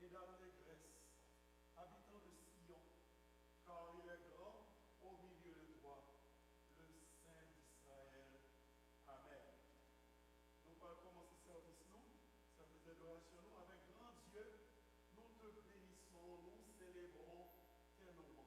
et dans l'allégresse, habitant de Sion, car il est grand au milieu de toi, le Saint d'Israël. Amen. Nous allons commencer ce service, service d'adoration, nous, avec grand Dieu, nous te bénissons, nous célébrons tes louanges.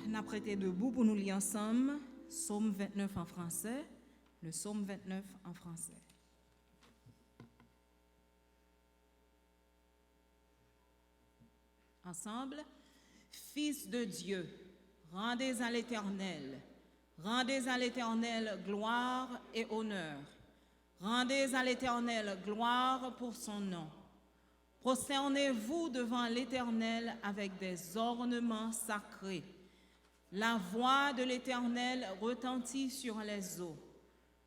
N'a prêté debout pour nous lire ensemble, Psaume 29 en français, le Psaume 29 en français. Ensemble, Fils de Dieu, rendez à l'Éternel gloire et honneur. Rendez à l'Éternel gloire pour son nom. Prosternez-vous devant l'Éternel avec des ornements sacrés. La voix de l'Éternel retentit sur les eaux.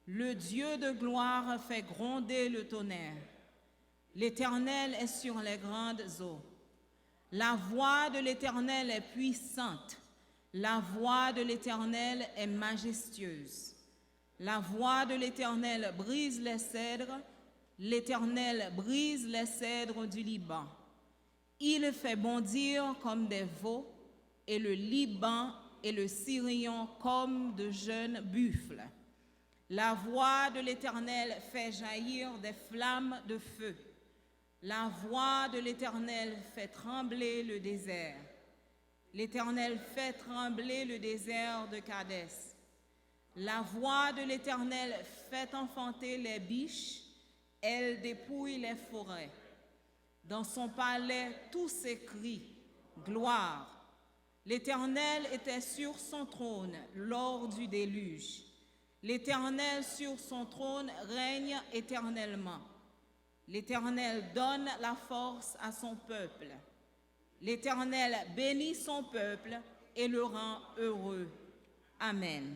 Le Dieu de gloire fait gronder le tonnerre. L'Éternel est sur les grandes eaux. La voix de l'Éternel est puissante. La voix de l'Éternel est majestueuse. La voix de l'Éternel brise les cèdres. L'Éternel brise les cèdres du Liban. Il fait bondir comme des veaux, et le Liban et le Sirion comme de jeunes buffles. La voix de l'Éternel fait jaillir des flammes de feu. La voix de l'Éternel fait trembler le désert. L'Éternel fait trembler le désert de Kadès. La voix de l'Éternel fait enfanter les biches, elle dépouille les forêts. Dans son palais, tout s'écrie, gloire. L'Éternel était sur son trône lors du déluge. L'Éternel sur son trône règne éternellement. L'Éternel donne la force à son peuple. L'Éternel bénit son peuple et le rend heureux. Amen.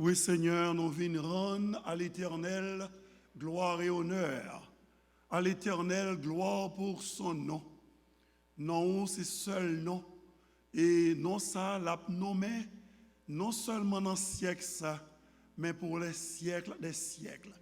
Oui, Seigneur, nous venons rendre à l'Éternel gloire et honneur. À l'Éternel gloire pour son nom. Non, c'est seul nom. Et non ça, l'a nommé, non seulement dans le siècle ça, mais pour les siècles des siècles.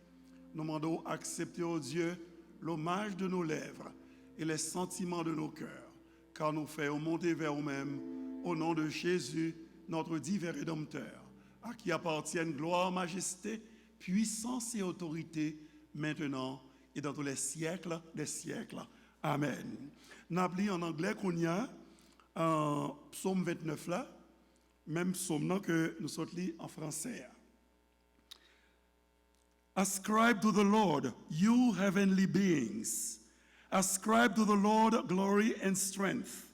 Nous demandons accepter au Dieu l'hommage de nos lèvres et les sentiments de nos cœurs, car nous faisons monter vers nous-mêmes au nom de Jésus, notre divin Rédempteur, à qui appartiennent gloire, majesté, puissance et autorité, maintenant et dans tous les siècles des siècles. Amen. N'appelons en anglais qu'on y a en psaume 29 là, même psaume que nous sommes lus en français. Ascribe to the Lord, you heavenly beings. Ascribe to the Lord glory and strength.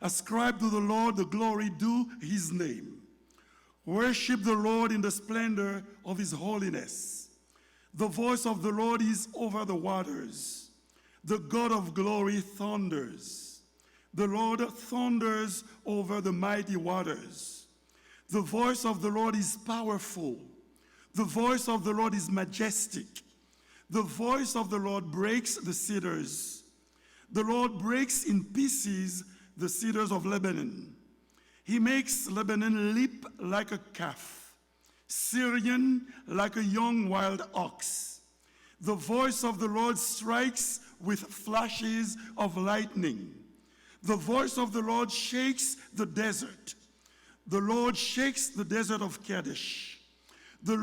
Ascribe to the Lord the glory due his name. Worship the Lord in the splendor of his holiness. The voice of the Lord is over the waters. The God of glory thunders. The Lord thunders over the mighty waters. The voice of the Lord is powerful. The voice of the Lord is majestic. The voice of the Lord breaks the cedars. The Lord breaks in pieces the cedars of Lebanon. He makes Lebanon leap like a calf, Syrian like a young wild ox. The voice of the Lord strikes with flashes of lightning. The voice of the Lord shakes the desert. The Lord shakes the desert of Kadesh. The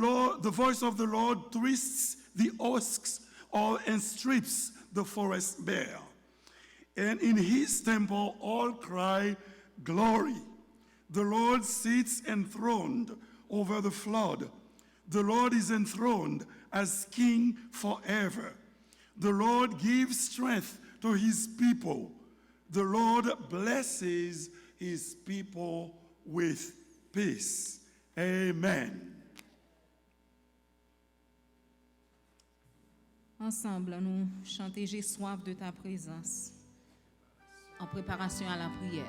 voice of the Lord twists the oaks and strips the forest bare. And in his temple all cry, glory. The Lord sits enthroned over the flood. The Lord is enthroned as king forever. The Lord gives strength to his people. The Lord blesses his people with peace. Amen. Ensemble, nous chantons « J'ai soif de ta présence » en préparation à la prière.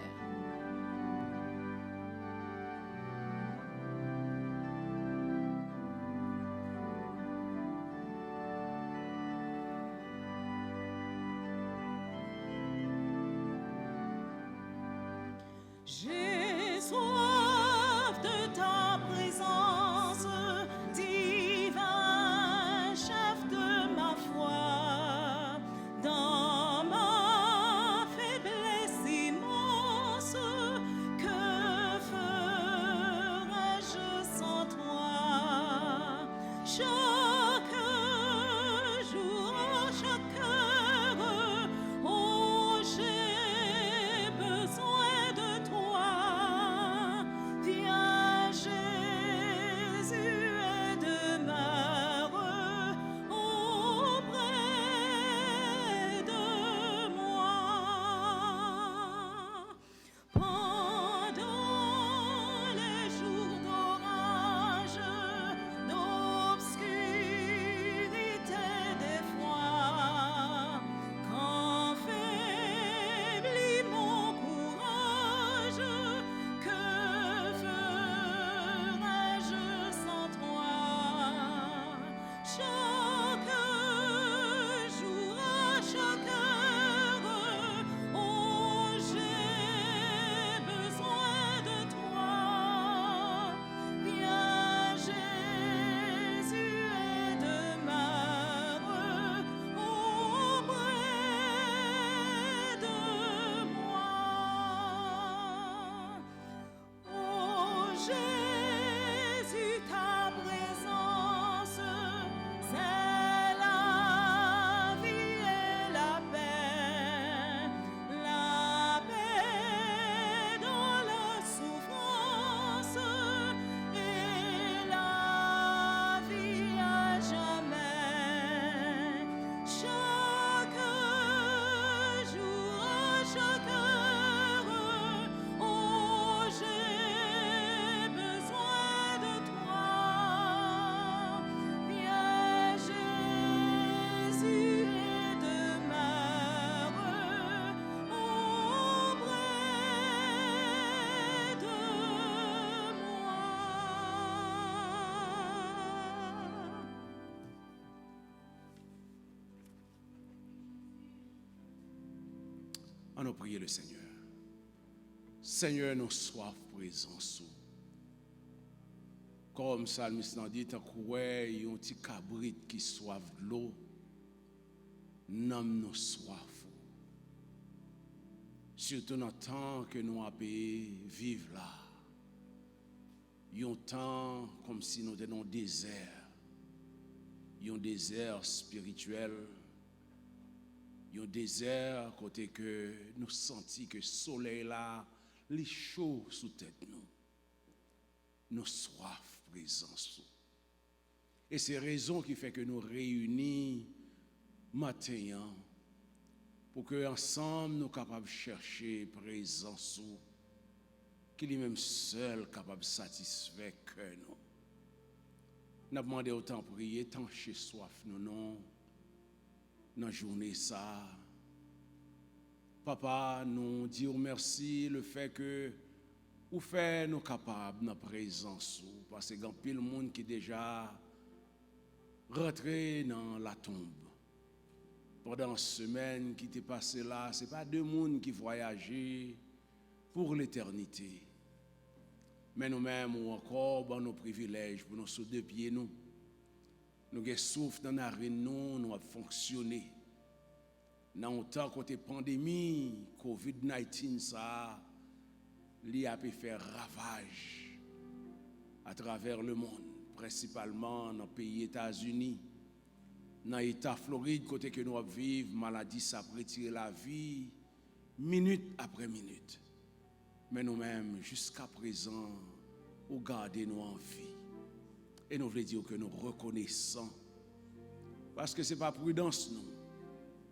J'ai soif de ta présence, divin chef de ma foi, dans ma faiblesse immense, que ferais-je sans toi? Chaque jour, chaque heure, oh, j'ai besoin de toi. On a prié le Seigneur. Seigneur, nous soif présence. Comme Psalmiste l'a dit, tant qu'il y a un petit cabrit qui soif de l'eau, nomme nous soif. Surtout dans le temps que nous avons vivre là. Il y a un temps comme si nous étions dans un désert. Il y a un désert spirituel. Il y a un désert côté que nous sentons que le soleil là, il est chaud sous tête nous. Nous soif présence. Et c'est raison qui fait que nous réunis matin pour que ensemble nous capables de chercher présence qui lui-même seul capable de satisfaire que nous. Nous avons demandé autant prier, tant chez soif nous non dans la journée ça. Papa, nous disons merci le fait que vous faites nous capables de présence parce que il y a pile monde qui déjà rentré dans la tombe. Pendant une semaine qui t'est passée là, ce n'est pas deux mondes qui voyageaient pour l'éternité. Mais nous-mêmes, ou encore, bon, nos privilèges, pour nous sur deux pieds, nous avons souffle dans la narine, nous avons fonctionné. Dans le temps côté pandémie, COVID-19, ça, il a pu faire ravage à travers le monde, principalement dans le pays États-Unis. Dans l'État Floride, côté que nous vivons, maladie, ça retire la vie, minute après minute. Mais nous-mêmes, jusqu'à présent, nous gardons nous en vie. Et nous voulons dire que nous reconnaissons. Parce que ce n'est pas prudence, nous.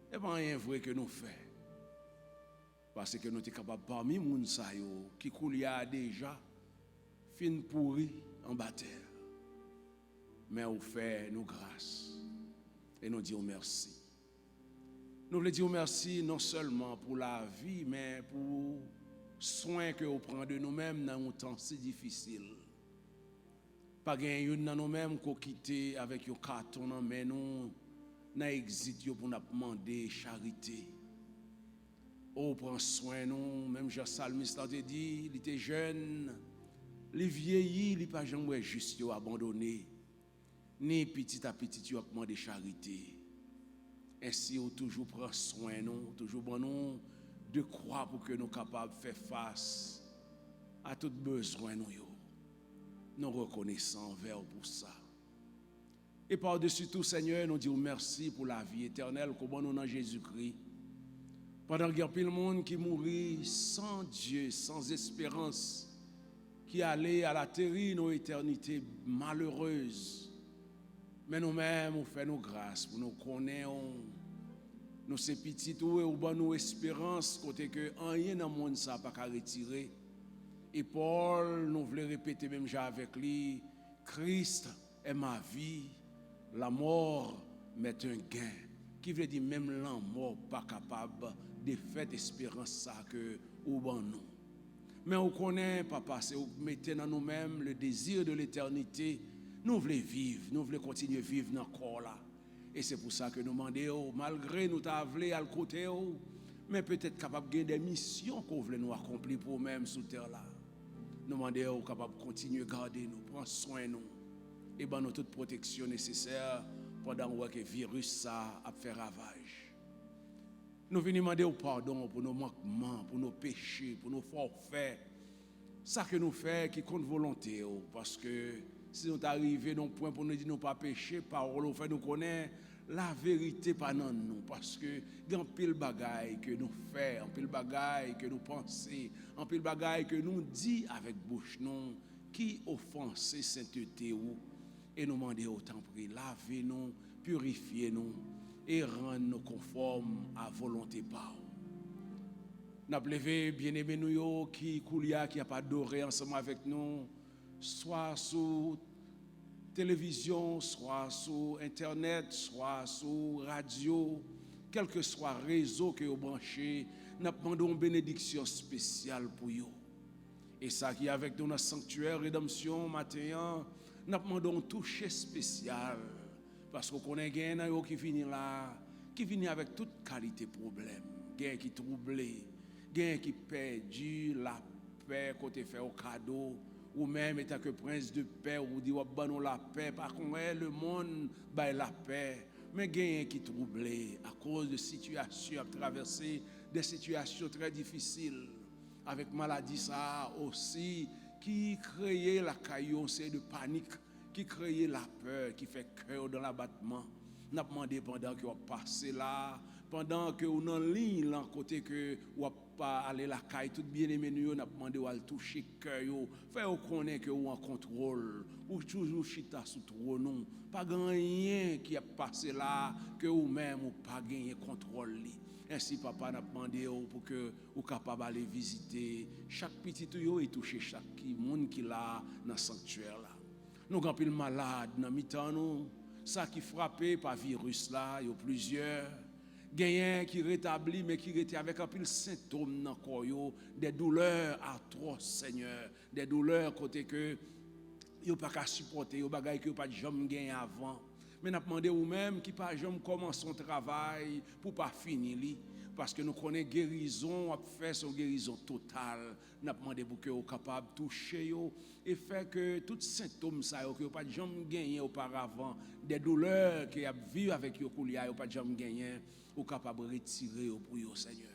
Ce n'est pas rien vrai que nous faisons. Parce que nous sommes capables, parmi les gens qui coulent déjà, fin pourri en bataille. Mais nous faisons nos grâces. Et nous disons merci. Nous voulons dire merci non seulement pour la vie, mais pour soin que vous prenez de nous-mêmes dans un temps si difficile. Pas gagner dans nous-mêmes qu'on quitte avec un carton dans mais nous n'a exit pour nous demander charité. Oh, prend soin nous, même Jean Salmiste l'a dit, il était jeune, il vieillit, il pas jamais juste abandonné. Ni petit à petit, tu as demandé charité. Ainsi, on toujours prend soin, nous, toujours bon nous de croire pour que nous soyons capables de faire face à tout besoin. Nous reconnaissons envers pour ça. Et par-dessus tout, Seigneur, nous disons merci pour la vie éternelle que nous dans Jésus-Christ. Pendant qu'il y a plein de monde qui mourit sans Dieu, sans espérance, qui allait à la terrible éternité malheureuse. Mais nous-mêmes, nous faisons nos grâces pour nous connaître, nous ces petits tout et nous nous espérance côté que rien dans le monde ça pas qu'à retirer. Et Paul nous voulait répéter même avec lui, Christ est ma vie, la mort m'est un gain. Qui veut dire même la mort pas capable de faire espérance ça que ou nous. Mais on connaît papa, c'est vous mettez dans nous-mêmes le désir de l'éternité. Nous voulons vivre, nous voulons continuer à vivre dans le corps là. Et c'est pour ça que nous demandons, malgré nous t'avons à le côté, mais peut-être capable de des missions qu'on veut nous accomplir pour nous-mêmes sur terre là. Nous demandons capable de continuer à garder nous, prendre soin de nous, et ben nous toute protection nécessaire pendant que le virus ça a fait ravage. Nous venons demander pardon pour nos manquements, pour nos péchés, pour nos forfaits. Ça que nous faisons qui compte volonté, parce que si nous arrivons dans un point pour nous dire nous pas pécher, parole au fait nous connaît la vérité pas dans nous parce que il y a un pile bagaille que nous faisons, un pile bagaille que nous pensons, un pile bagaille que nous dit avec bouche non qui offense sainteté ou et nous demander autant prier, lavez-nous, purifiez-nous et rendre-nous conformes à volonté par. N'a levé bien-aimé nous qui coulia qui a pas adoré ensemble avec nous. Soit sur télévision, soit sur internet, soit sur radio, quel que soit le réseau que vous branchez, nous demandons une bénédiction spéciale pour vous. Et ça qui est avec nous dans le sanctuaire rédemption matin, nous demandons un toucher spécial. Parce qu'on connaît quelqu'un qui vient là, qui vient avec toute qualité de problème, quelqu'un qui est troublé, gen qui perdu la paix côté fait au cadeau ou même étant que prince de paix ou dit ban nous la paix par contre le monde bail la paix mais gen qui troublé à cause de situations à traverser des situations très difficiles avec maladie ça aussi qui créait la caillou c'est de panique qui créait la peur qui fait cœur dans l'abattement n'a demandé pendant que vous passez là pendant que vous en ligne là côté que vous pas aller la caille tout bien aimé nous n'a demandé à toucher cœur yo faire connaître que vous en contrôle ou toujours chita sous trône non pas rien qui a passé là que vous même ou pas gagner contrôle li. Ainsi papa n'a demandé pour que vous capable aller visiter chaque petit yo et toucher chaque monde qui là dans sanctuaire là nous grand pile malade dans mi-temps nous ça qui frappé par virus là yo plusieurs gagnant qui rétablit mais qui était avec un pile symptômes dans corps yo des douleurs atroces Seigneur des douleurs côté que yo pas qu'à supporter yo bagay que yo pas jamais gagné avant mais n'a demandé ou même qui pas jamais commence son travail pour pas finir li parce que nous connaissons guérison, on fait son guérison totale. Nous avons demandé pour que vous capable de toucher et faire que tous les symptômes ça que vous pas jamais gagné auparavant, des douleurs que vous vécu avec vous vous pas jamais gagné, vous capable de retirer pour vous Seigneur.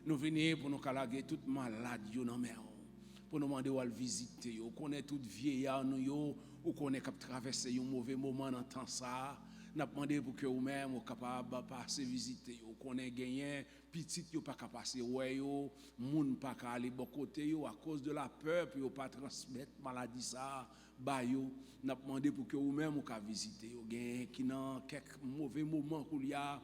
Nous venons pour nous calaguer toutes malades dans mer. Pour nous demander de visiter, vous connaissez toutes vieillards nous, vous connaissez qui traverser un mauvais moment dans temps ça. N'a demandé pour que vous-même vous capable passer visiter vous connaît gagner petit yo pas capable passer ouais yo moun pas aller bon côté yo à cause de la peur puis yo pas transmettre maladie ça ba yo n'a demandé pour que vous-même vous capable visiter yo gagne qui dans quelques mauvais moments qu'il y a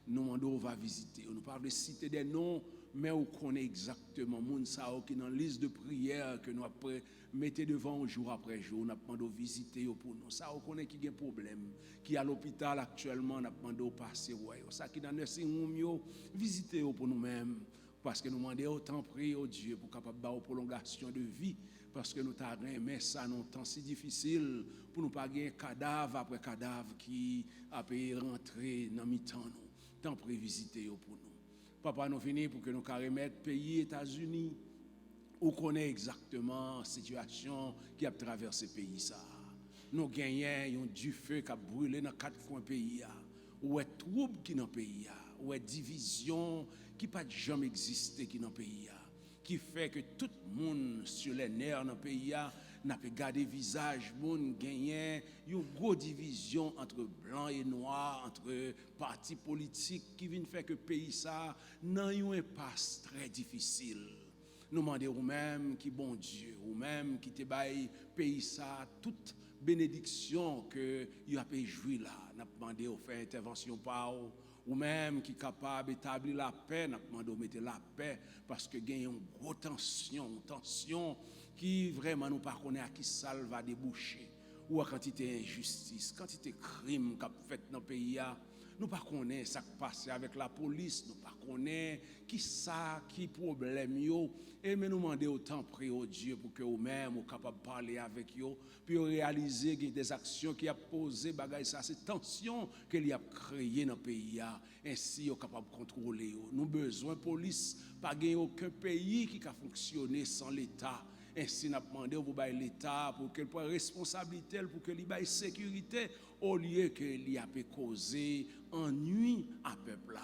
nous demandons va visiter on ne parle de citer des noms mais on connaît exactement moun ça qui dans liste de prière que nous après mettez devant jour après jour n'a demandé visiter pour nous ça on connaît qui a problème qui à l'hôpital actuellement n'a demandé passer ouais ça qui dans nursing home yo visiter pour nous-mêmes parce que nous demandons autant prier au Dieu pour capable ba prolongation de vie parce que nous t'a aimé ça non temps si difficile pour nous pas gagner cadavre après cadavre qui a pu rentrer dans mi-temps nous tant prier visiter pour nous papa nous venons pour que nous remettre pays États-Unis où connaît exactement la situation qui a traversé le pays ça. Nous gagnons du feu qui a brûlé dans 4 coins du pays où est trouble qui dans le pays où est division qui pas jamais existé qui dans le pays qui fait que tout le monde sur les nerfs dans le pays n'a pas gardé visage monde gagné une grosse division entre blanc et noir entre partis politiques qui viennent faire que le pays ça dans une impasse très difficile. Nous demandons nous-mêmes qui bon Dieu, nous-mêmes qui te baille pays ça toute bénédiction que il a pu jouir là. Nous demandons de faire intervention par ou même qui capable d'établir la paix, nous demandons de mettre la paix parce que gagne une grosse tension qui vraiment nous pas connaît à qui ça va déboucher ou à quantité injustice, quantité crime qu'a fait dans le pays nous pas connaît ça qui passe avec la police, nous pas connaît qui problème yo et mais nous demander autant prier au Dieu pour que vous-même vous capable parler avec yo puis réaliser que des actions qui a posé bagay ça c'est tension que il a créé dans le pays ainsi vous capable contrôler yo. Nous besoin police pas gagner aucun pays qui a fonctionner sans l'état. Ainsi, nous avons demandé pour l'État pour qu'il prenne responsabilité, pour qu'il ait sécurité, au lieu qu'il ait causé ennui à peuple.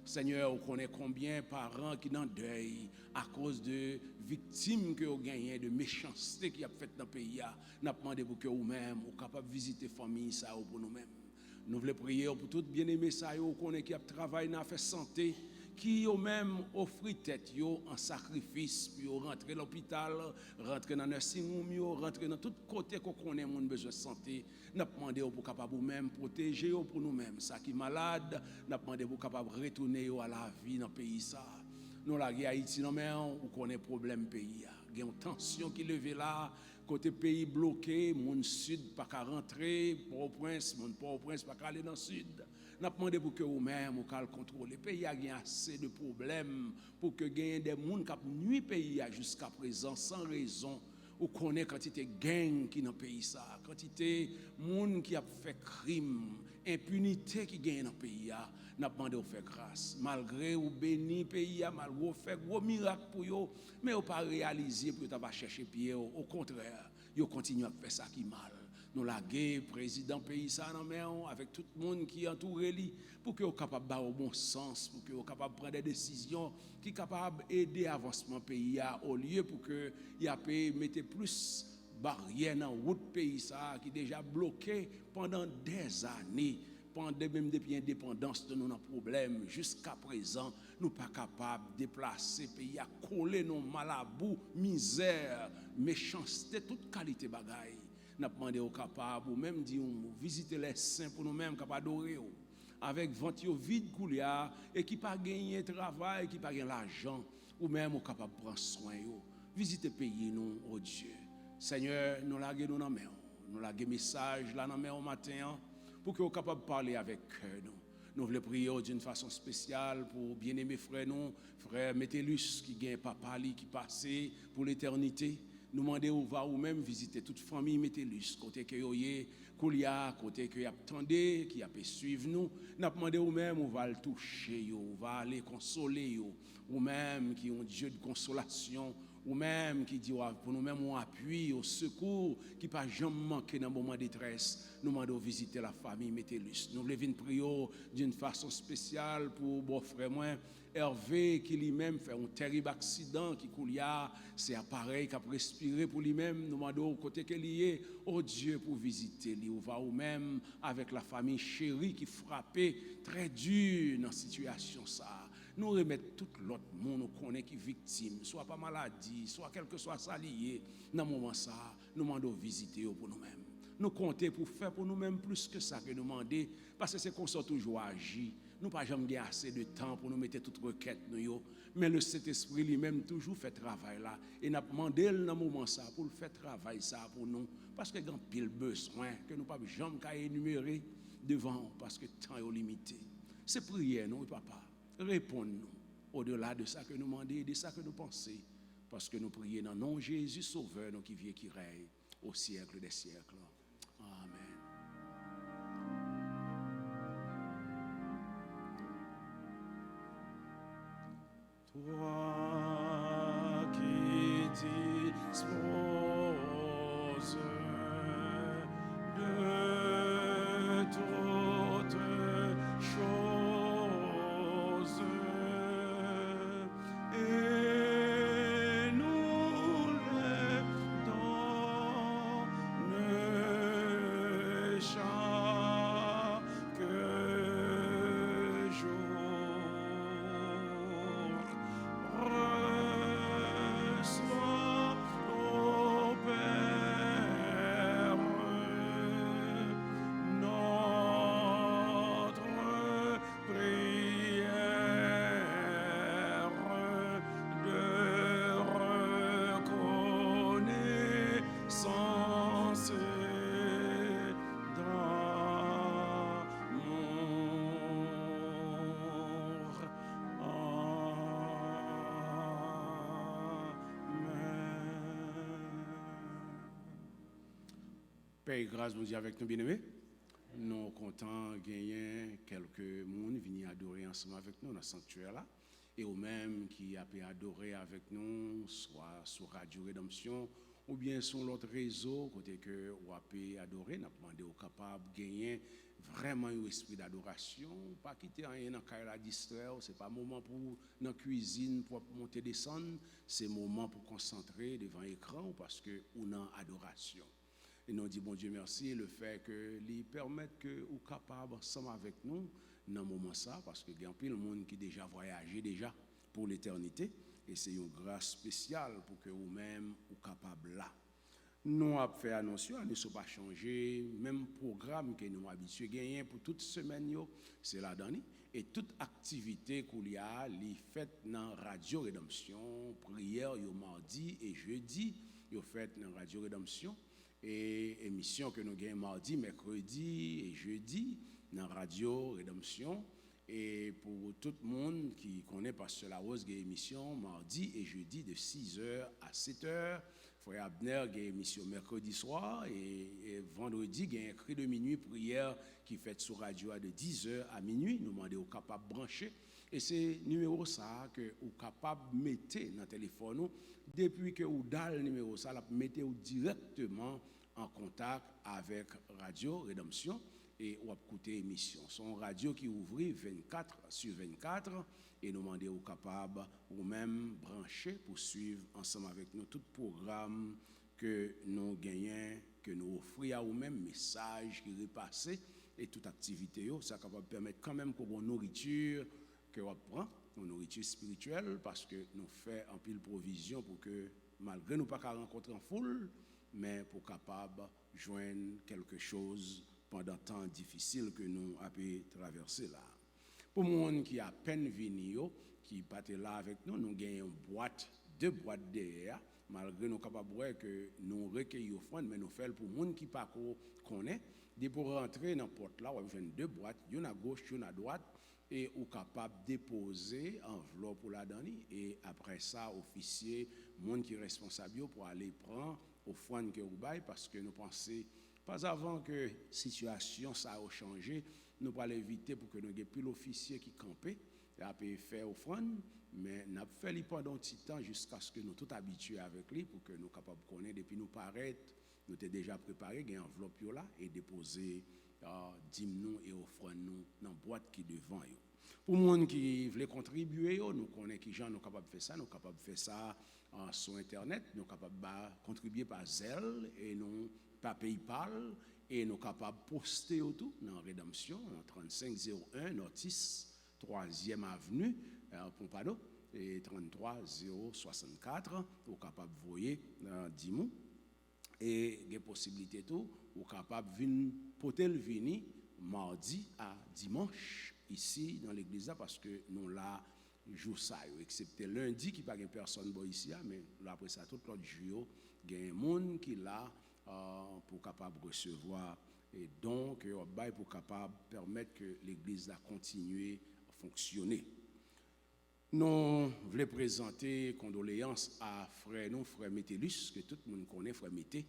Seigneur, vous connaissez combien de parents qui sont en deuil à cause de victimes que vous gagnez, de méchanceté qui a fait dans le pays. Nous avons demandé pour que vous-même, vous capable de visiter la famille ça pour nous-mêmes. Nous voulons prier pour tout bien-aimé ça, vous connaissez qui a travaillé dans la santé. Qui ont même offert tête en sacrifice pour rentrer à l'hôpital, rentrer dans le nursing home, rentrer dans tout côté qu'on connaît mon besoin de santé. Nous demandé pour capable même protéger pour nous-mêmes. Ça qui est malade, nous demandé pour capable retourner à la vie dans le pays ça. Nous la Haïti non mais on connaît problème pays. Il y a une tension qui levée là, côté pays bloqué, mon sud pas qu'à rentrer, Port-au-Prince, mon Port-au-Prince pas qu'à aller dans le sud. Nous avons demandé pour que vous-même vous contrôlez. Le pays a assez de problèmes pour que gagne des gens qui nuit pays jusqu'à présent sans raison. ou connaît quantité gang qui dans pays ça, quantité monde qui a fait crime, impunité qui gagne dans pays là, n'a demandé au faire grâce. Malgré ou béni pays malgré ou fait gros miracle pour yo, mais ou pas réaliser pour ta chercher pied, au contraire, yo continue à faire ça qui mal. Nous laguer président pays ça dans main avec tout le monde qui entoure lui pour que soit capable de au bon sens, pour que soit capable de prendre des décisions qui capable aider avancement pays au lieu pour que y a mettre plus barrières dans route pays ça qui déjà bloqué pendant des années. Pendant même depuis l'indépendance de nos problèmes jusqu'à présent nous pas capables de déplacer pays à coller nos malabou misère méchanceté toute qualité bagaille. N'a demandé aux capables ou même dit visiter les saints pour nous mêmes capables d'adorer avec ventre vide coulia et qui pas gagner travail qui pas gagner l'argent ou même au capable prendre soin yo visiter pays nous oh Dieu Seigneur nous laguer nous dans main nous laguer message là dans main au matin pour que vous capable de parler avec cœur nous voulons prier d'une façon spéciale pour bien-aimer frère nous frère Métellus qui gagne papa li qui passé pour l'éternité. Nous demandons va ou même visiter toute famille Métellus côté que yoyé Koulia côté que y attendé qui a pu suivre nous n'a demandé ou même on va le toucher yo va aller consoler yo ou même qui ont Dieu de consolation ou même qui dit pour nous même on appui au secours qui pas jamais manquer dans moment de détresse. Nous demandons visiter la famille Métellus. Nous voulons venir prier d'une façon spéciale pour mon frère moi Hervé qui lui-même fait un terrible accident qui Koulia c'est appareil qui a respiré pour lui-même. Nous demandons côté que lié oh Dieu pour visiter lui ou va ou même avec la famille chérie qui frappait très dur dans situation ça. Nous remettre tout l'autre monde nous connaît qui victime soit pas maladie soit quel que soit ça lié dans moment ça nous demandons visiter pour nous-mêmes. Nous compter pour faire pour nous-mêmes plus que ça que nous demander parce que c'est qu'on soit toujours agir. Nous pas jamais gagner assez de temps pour nous mettre toute requête nous mais le Saint-Esprit lui-même toujours fait travail là et n'a demandé dans moment ça pour le faire travail ça pour nous parce que grand pile besoin que nous pas jamais qu'à énumérer devant parce que temps est limité. C'est prière nous papa réponds-nous au-delà de ça que nous demandons et de ça que nous pensons parce que nous prions dans le nom de Jésus sauveur nous qui vient qui règne au siècle des siècles. Amen. Toi qui disposes de toutes choses et nous les donnes chaque jour. Reçois, ô Père, notre prière de reconnaissance Père, grâce vous Dieu avec nous bien-aimés. Nous sommes contents de gagner quelques monde venir adorer ensemble avec nous dans le sanctuaire là. Et au même qui a pu adorer avec nous, soit sur Radio Rédemption ou bien sur l'autre réseau, côté que vous avez adoré, nous avons demandé aux capables de gagner vraiment un esprit d'adoration, pas quitter rien dans la distraire, ce n'est pas un moment pour dans la cuisine pour monter descendre, c'est un moment pour concentrer devant l'écran parce que on a adoration. Et nous disons bon Dieu merci le fait que lui permettent que vous capable ensemble avec nous dans moment ça parce que il y a plein de monde qui déjà voyagé déjà pour l'éternité et c'est une grâce spéciale pour que vous-même vous capable là. Nous avons fait annonce, nous ne sommes pas changé, même programme que nous avons habitué gagner pour toute semaine, c'est là dedans et toute activité qu'il y a, les faites dans Radio Rédemption, prière le mardi et jeudi, les faites dans Radio Rédemption et émission que nous gagnons mardi, mercredi et jeudi dans Radio Rédemption. Et pour tout le monde qui connaît Pasteur Larose, il y a émission mardi et jeudi de 6h à 7h Frère Abner, il y a une émission mercredi soir et vendredi, il y a un cri de minuit, prière qui fait sur radio de 10h à minuit. Nous demandons aux capables de brancher. Et c'est numéro ça que vous capable de mettre dans le téléphone. Depuis que vous avez le numéro ça, vous mettez directement en contact avec Radio Rédemption et vous écoutez l'émission. C'est une radio qui ouvre 24/24 et nous demandons aux capables ou même brancher pour suivre ensemble avec nous tout programme que nous gagnons, que nous offrons à vous-même, messages qui repassent et toute activité. Ça capable de permettre quand même que vos nourriture que vous prend, une nourriture spirituelle, parce que nous faisons un pile provision pour que, malgré nous pas qu'à rencontrer en foule, mais pour capable joindre quelque chose pendant temps difficile que nous avons traversé là. Pour les gens qui à peine venus, qui pas là avec nous, nous gagnons deux boîtes derrière, malgré nous capables que nous recueillons offrandes, mais nous faisons pour les gens qui pas connaissent, dès pour rentrer dans la porte là, on a deux boîtes, une à gauche, une à droite, et ou capable de déposer enveloppe pour la donner et après ça officier monde qui est responsable pour aller prendre offrande que vous bail parce que nous pensons pas avant que situation ça a changé nous pas éviter pour que nous ayons plus l'officier qui campait et a faire offrande mais n'a fait lui pendant un petit temps jusqu'à ce que nous tout habitués avec lui pour que nous capable connaître depuis nous paraître nous t'ai déjà préparé gain enveloppe là et déposer dîmes et offrande nous dans boîte qui devant yo. Pour les gens qui veulent contribuer, nous connaissons qui gens nous capables de faire ça, nous capables de faire ça sur internet, nous capables de contribuer par Zelle et nous par PayPal et nous capables de poster tout dans Rédemption en 3501 Notice 3e avenue Pompano et 33064 nous capables de voyer Dimou et des possibilités tout ou capable venir porter le vini mardi à dimanche ici dans l'église là parce que nous là jour ça excepté lundi qui pas de personne ici mais là après ça tout l'autre jour il y a un monde qui là pour capable recevoir et donc pour capable permettre que l'église là continue à fonctionner. Nous voulons présenter condoléances à frère Métellus, que tout le monde connaît, frère Mété.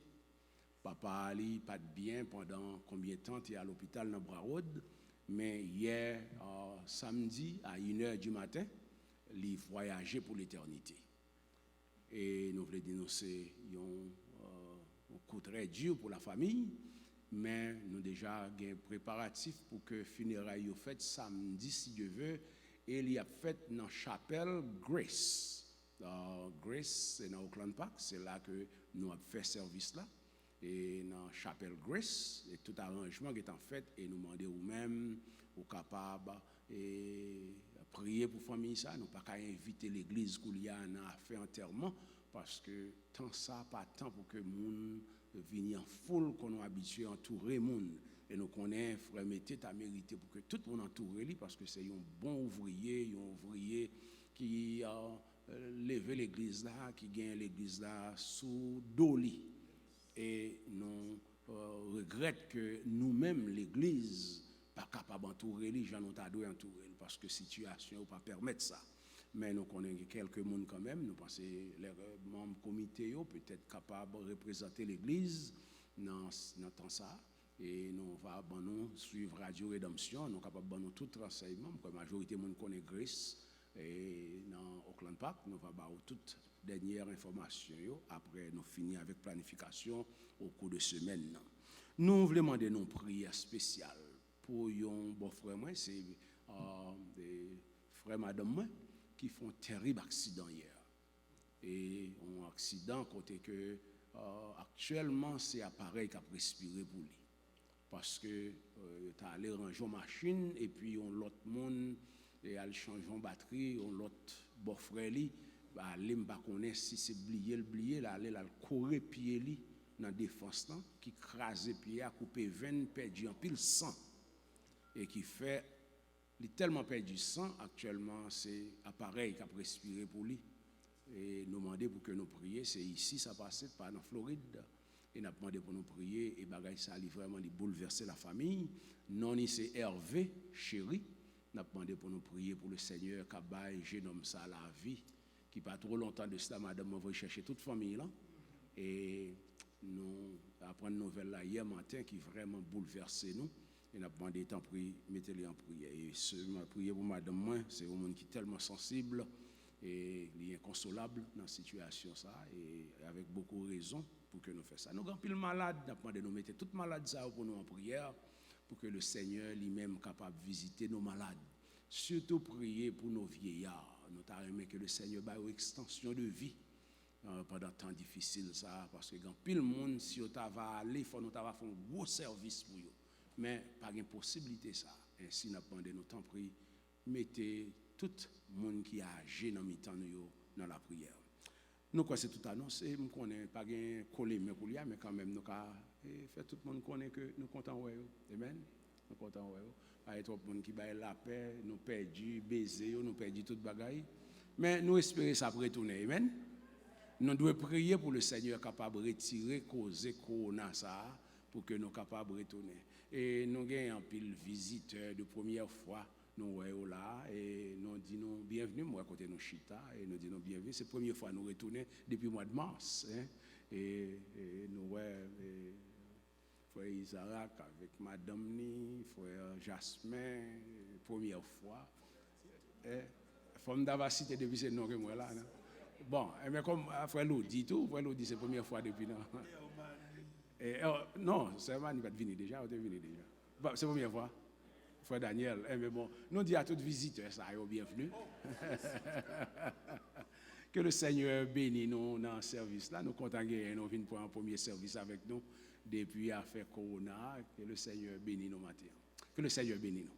Papa Ali, pas de bien pendant combien de temps tu es à l'hôpital dans Brarod, mais hier, samedi, à 1h du matin, il voyageait pour l'éternité. Et nous voulons dénoncer un coup très dur pour la famille, mais nous déjà un préparatif pour que funérailles soient faites samedi, si Dieu veut, et il y a fait dans la chapelle Grace. Grace, c'est dans Oakland Park, c'est là que nous avons fait service là. Et dans la chapelle Grace, et tout arrangement est en fait, et nous demandons vous-même, vous capables, et prier pour la famille ça, nous pas qu'à inviter l'église qu'il y a à faire enterrement, parce que tant ça, pas tant pour que les gens viennent en foule, qu'on est habitué à entourer les gens. Et nous connaissons, frère Mété, tu as mérité pour que tout le monde entoure lui, parce que c'est un bon ouvrier, qui a levé l'église là, qui gagne l'église là sous Doli. Et nous regrettons que nous-mêmes, l'église, pas capable d'entourer lui, j'en ai entouré parce que la situation ne peut pas permettre ça. Mais nous connaissons quelques monde quand même, nous pensons les membres du comité peut-être capables de représenter l'église dans temps ça. Et nous allons suivre Radio Rédemption, nous sommes capables de donner tout renseignement, parce que la majorité de gens connaît Grace et dans Oakland Park, nous allons donner toutes les dernières informations, après nous finir avec planification au cours de semaine. Nous voulons demander une prière spéciale pour un bon frère, c'est des frères madame moi, qui font un terrible accident hier. Et un accident côté que actuellement c'est appareil qui a respiré pour lui. Parce que tu as allé ranger une machine et puis on l'autre monde et elle change en batterie, on l'autre bon frère li, aller me pas connaître si c'est blié là aller la courir pied li dans défense là qui craser pied a couper veine perdu en pile sang et qui fait il tellement perdu sang actuellement c'est appareil qui a respiré pour lui et nous demander pour que nous prier c'est ici ça passait pas en Floride. Et nous avons demandé pour nous prier, et bagaille ça a vraiment bouleversé la famille. Non, c'est Hervé, chéri. Nous avons demandé pour nous prier pour le Seigneur, qui a baillé jeune homme ça la vie, qui pas trop longtemps de cela, madame, va chercher toute famille là. Et nous apprenons une nouvelle là hier matin qui vraiment bouleversé nous. Et nous avons demandé temps pour mettez-les en prière. Et ce m'a prié pour madame moi, c'est un monde qui est tellement sensible et il est inconsolable dans la situation ça et avec beaucoup de raisons pour que nous fassions ça. Nous avons pile malade, nous avons demandé de nous mettre toutes malades ça pour nous en prière pour que le Seigneur lui-même capable de visiter nos malades. Surtout prier pour nos vieillards. Nous avons aimé que le Seigneur ait une extension de vie pendant temps difficile ça parce que quand pile monde si on va aller il faut nous faire un gros service pour eux. Mais pas de possibilité ça. Ainsi nous avons demandé nous temps prier mettez tout le monde qui a âgé dans mi-temps dans la prière. Nous quoi c'est tout annoncé, nous connaît pas gain coller mais pour mais quand même nous ca fait tout le monde connaît que nous content ouais. Amen. Nous content ouais. Pas trop de monde qui baille la paix, nous perdu baiser, nous perdu toute bagaille. Mais nous espérons ça pour retourner. Amen. Nous devons prier pour le Seigneur capable de retirer causer corona ça pour que nous capables de retourner. Et nous avons un pile visiteurs de première fois nous voyons là et nous disons bienvenue moi côté nous chita et nous disons bienvenue c'est la première fois nous retourner depuis le mois de mars hein? et nous voyons frère Isaac avec madame ni frère Jasmin première fois femme d'avoir cité depuis ce nom que moi là non? Bon mais comme frère Lodi tout frère Lodi c'est la première fois depuis non non c'est pas va venir déjà on est venu déjà bon, c'est la première fois frère Daniel, mais bon, nous disons à tous les visiteurs, ça y bienvenue. Que le Seigneur bénisse nous dans le service là. Nous comptons gagner, nous venons pour un premier service avec nous depuis l'affaire Corona. Que le Seigneur bénisse nous matin. Que le Seigneur bénisse nous.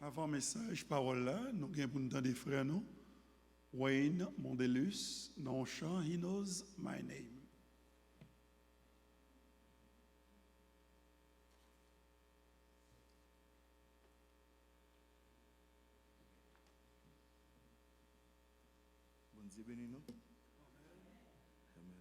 Avant message, parole là, nous avons pour nous des frères nous. Wayne Mondelus, dans le chant, He Knows My Name. Dieu bénisse nous. Amen.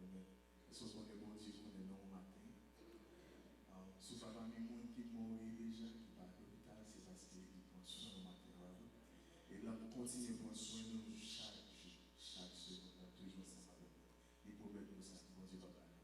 Amen. Ce sont des bons Dieu qu'on est là au matin. Sous sa famille, monde qui mourit déjà, qui va à l'hôpital, c'est parce qu'il prend soin au matin. Et là, pour continuer à prendre soin de nous chaque seconde, toujours ça va venir. Les problèmes de ça, bon Dieu va garantir.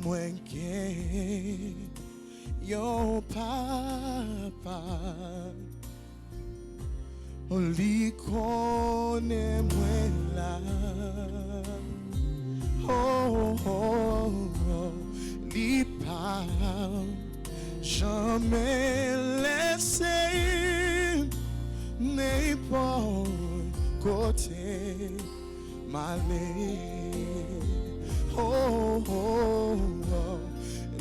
Mwen gen yon papa li konen mwen la li pa jamais lese n'importe côté m'aller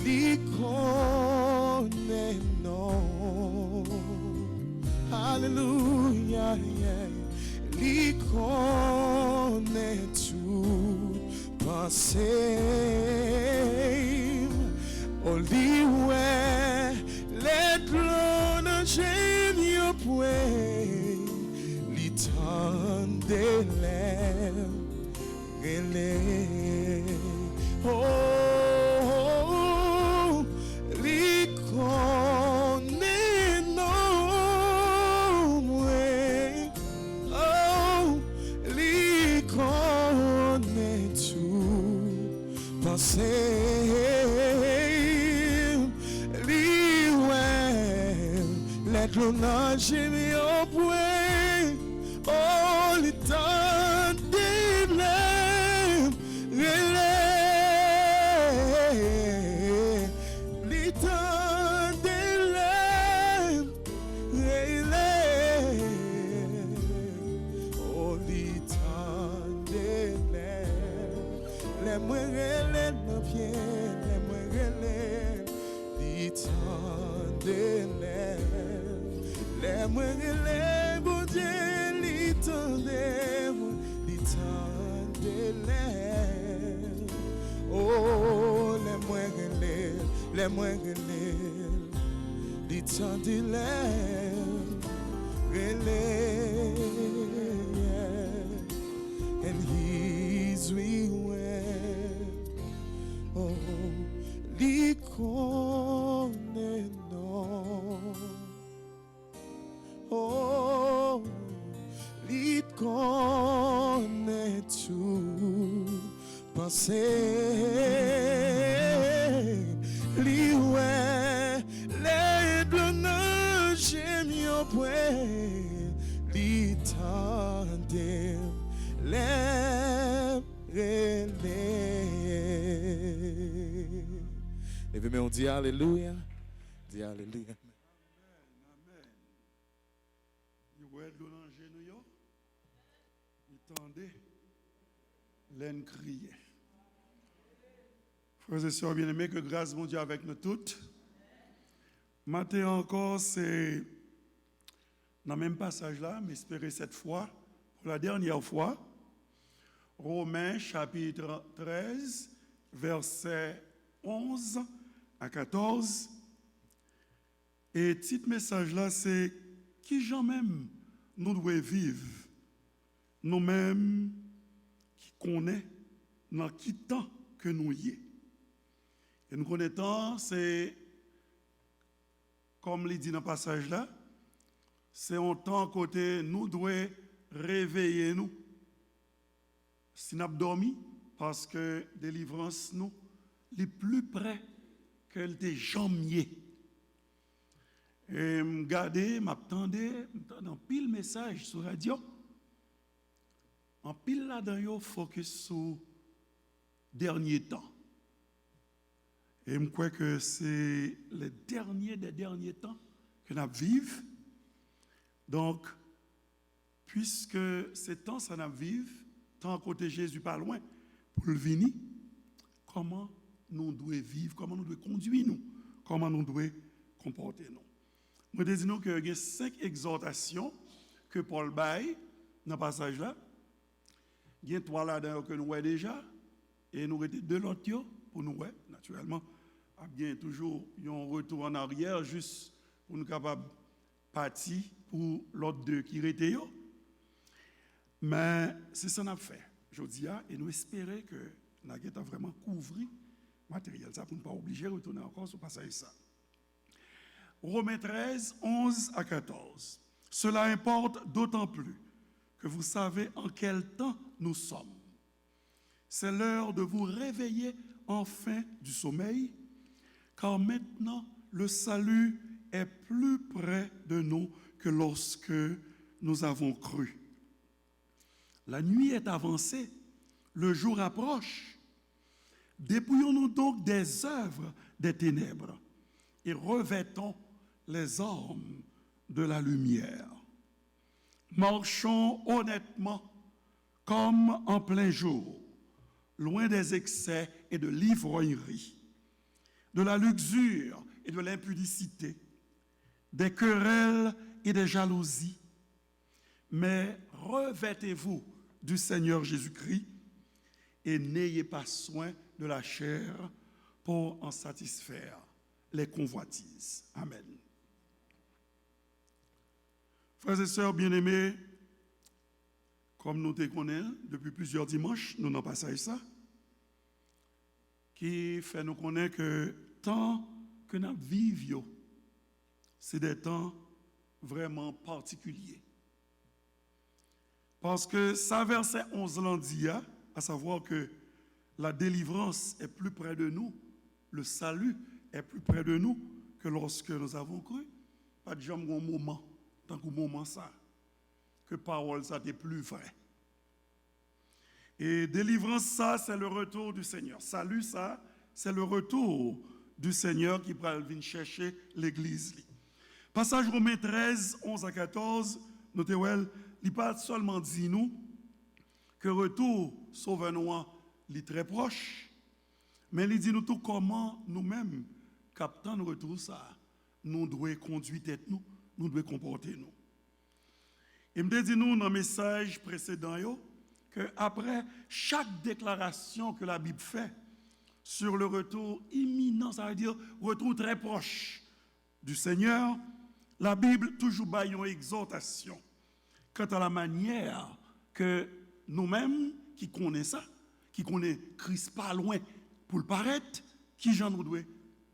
li konen non Hallelujah, yeah. Li konen connaît tout pensée. Oh, lui, ouais, les clones, j'aime yo point, li tende l'air, oh, li connaît non, ouais, oh, li connaît tout pensée. Les clonages j'ai mis au point, oh, les temps des blêmes, les temps des blêmes, oh, les temps des blêmes, les moelles nos pieds, les moelles, les temps des blêmes. Les moyens, bon Dieu, les tendez, oh, les moyens, les tendez, and he's we went, oh, les connaît non. Oh, li connaît tout pensée, li ouais, les blancs j'aime yo point, li tende les relais. Levez-moi, on dit alléluia, dis alléluia. Ouais, l'oranger New York, il tendait, l'aine criait. Frères et sœurs bien-aimés, que grâce mon Dieu avec nous toutes. Matin encore, c'est dans le même passage là, mais espérez cette fois, pour la dernière fois, Romains chapitre 13, versets 11 à 14. Et petit message là, c'est qui j'en même nous devons vivre, nous-mêmes qui connaissons dans qui temps que nous y est. Et nous connaissons, c'est, comme il dit dans le passage là, c'est un temps côté nous devons réveiller nous. Si nous avons dormi, parce que délivrance nous, les plus près que des jambiers. Et m'gardez, m'attendez, dans pile message sur radio. En pile là-dedans, yo focus sur dernier temps. Et je crois que c'est le dernier des derniers temps que nous vivons. Donc, puisque ces temps, ça nous vivons, tant côté Jésus pas loin, pour le venir, comment nous devons vivre, comment nous devons conduire nous, comment nous devons comporter nous. Nous disons qu'il y a 5 exhortations que Paul baille dans le passage là. Il y a 3 là-dedans que nous voyons déjà, et nous avons 2 autres pour nous voir, naturellement. Il y a toujours un retour en arrière, juste pour nous capables de partir pour l'autre 2 qui étaient. Mais c'est ça qu'on a fait, je dis, et nous espérons que nous avons vraiment couvert le matériel, ça pour ne pas obliger de retourner encore sur le passage ça. Romains 13, 11 à 14. Cela importe d'autant plus que vous savez en quel temps nous sommes. C'est l'heure de vous réveiller enfin du sommeil, car maintenant le salut est plus près de nous que lorsque nous avons cru. La nuit est avancée, le jour approche. Dépouillons-nous donc des œuvres des ténèbres et revêtons les armes de la lumière. Marchons honnêtement comme en plein jour, loin des excès et de l'ivrognerie, de la luxure et de l'impudicité, des querelles et des jalousies, mais revêtez-vous du Seigneur Jésus-Christ et n'ayez pas soin de la chair pour en satisfaire les convoitises. Amen. Frères et sœurs bien-aimés, comme nous te connaissons depuis plusieurs dimanches, nous n'en passons ça, qui fait nous connaître que tant que nous vivons, c'est des temps vraiment particuliers. Parce que ça, verset 11 l'en dit, à savoir que la délivrance est plus près de nous, le salut est plus près de nous que lorsque nous avons cru. Pas de jamais un moment, tant qu'au moment ça, que parole ça n'est plus vrai. Et délivrance ça, c'est le retour du Seigneur. Salut ça, c'est le retour du Seigneur qui va venir chercher l'église. Passage Romains 13, 11 à 14, notez, il n'est pas seulement dit nous que retour sauveur est très proche, mais il dit nous tout comment nous-mêmes, captant le retour ça, nous devons conduire tête nous devons comporter nous. Il me dit nous dans le message précédent que après chaque déclaration que la Bible fait sur le retour imminent, ça veut dire retour très proche du Seigneur, la Bible toujours baille une exhortation quant à la manière que nous-mêmes qui connaissons ça, qui connaissons Christ pas loin pour le paraître, qui j'en nous doit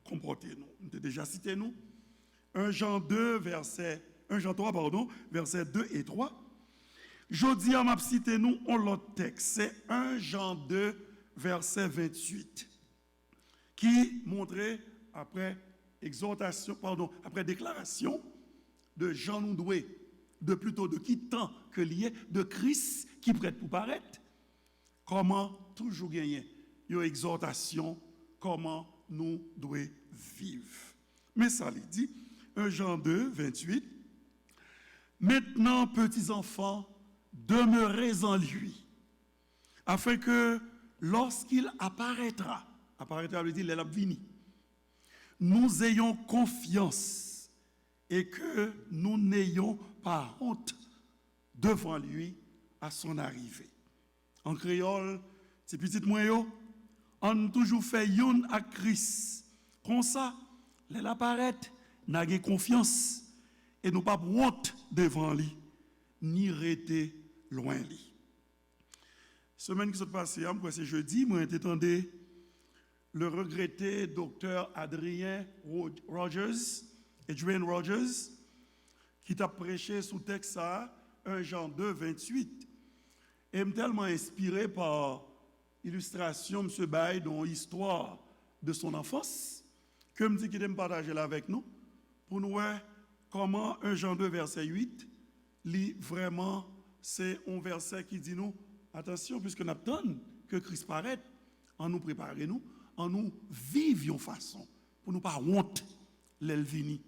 comporter nous. On a déjà cité nous 1 Jean 3, verset 2 et 3. Jodi a m'a cité nous on l'autre texte, c'est 1 Jean 2, verset 28, qui montrait après déclaration de Jean nous doué, de plutôt de qui tant que lié, de Christ qui prête pour paraître, comment toujours gagner une exhortation, comment nous devons vivre. Mais ça lui dit, 1 Jean 2, 28, maintenant, petits enfants, demeurez en lui, afin que lorsqu'il apparaîtra veut dire, il est venu, nous ayons confiance et que nous n'ayons pas honte devant lui à son arrivée. En créole, c'est petit moyen, on toujours fait yon à Christ. Comme ça, il apparaît, nous avons confiance et nous pas honte devant lui, ni rester loin lui. Semaine qui s'est passée, c'est jeudi, moi j'entendais le regretté docteur Adrien Rogers, qui t'a prêché sous texte ça, 1 Jean 2, 28, et m'a tellement inspiré par illustration, M. Baye, dans l'histoire de son enfance, que me dit qu'il aime partager là avec nous, pour nous voir comment 1 Jean 2, verset 8, vraiment, c'est un verset qui dit nous, attention, puisque nous attendons que Christ paraît, en nous préparer nous, en nous vivions façon, pour nous pas honte l'elvini,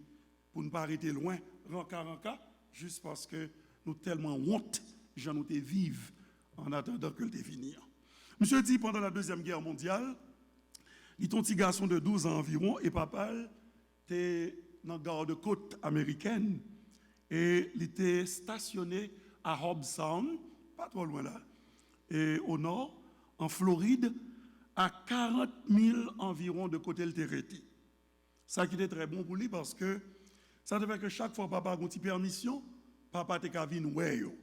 pour ne pas arrêter loin, ranka, juste parce que nous tellement honte, j'en nous te vive en attendant que le définir. Monsieur dit, pendant la Deuxième Guerre mondiale, il était un petit garçon de 12 ans environ, et papa était dans la garde-côte américaine, et il était stationné à Hobbs Sound, pas trop loin là, et au nord, en Floride, à 40 000 environ de côté le terreté. Ça qui était très bon pour lui parce que ça devait que chaque fois papa a une permission, papa te kavine weyo.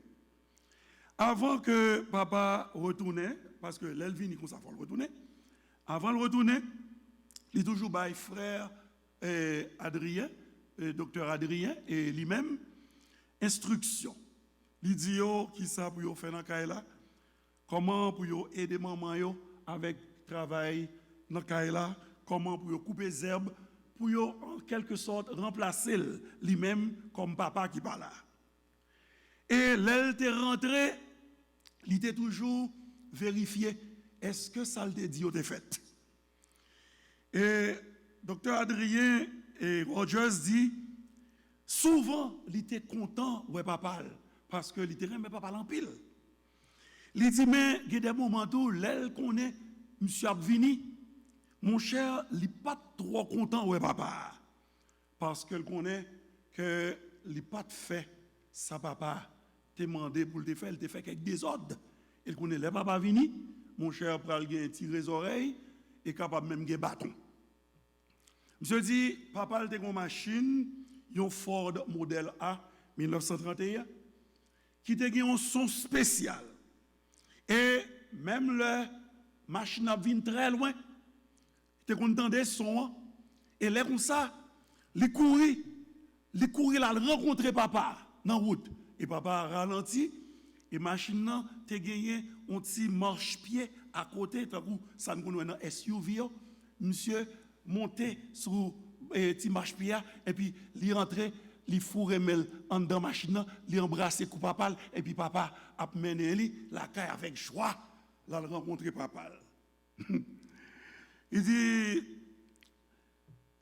Avant que papa retournait, parce que l'elvini comme ça faut le retourner, avant de retourner, il toujours bail frère Adrien, docteur Adrien et lui-même instruction. Il dit qui ça pour faire dans Kaila, comment pour aider maman yo avec travail dans Kaila, comment pour couper les herbes, pour en quelque sorte remplacer lui-même comme papa qui parle là. Et l'elle était rentré, il était toujours vérifié est-ce que ça le dit au fait. Et docteur Adrien et Rogers dit souvent il était content ouais papa parce que il était même papa en pile. Il dit mais il y a des moments où l'elle connaît monsieur Abvini, mon cher, il n'est pas trop content ouais papa parce qu'il connaît que il n'est pas fait ça papa te demandé pour le faire, il te fait quelques désordres Et qu'on est là, papa vini, mon cher pral gen tirer les oreilles et capable même gen bâton. Monsieur dit, papa te gon machine, yon Ford modèle A 1931, qui te gen un son spécial. Et même le machine a vin très loin, te kon tande son, et là comme ça, li couri là rencontrer papa dans route. Et papa ralenti, et machine nan te gagné un petit marche-pied à côté, tant que ça nous connaît dans SUV, monsieur monté sur petit marche-pied et puis li rentré, li fourré mel en dans machine, li embrassé coup papa et puis papa a mené li la caille avec joie, là rencontrer papa. Il dit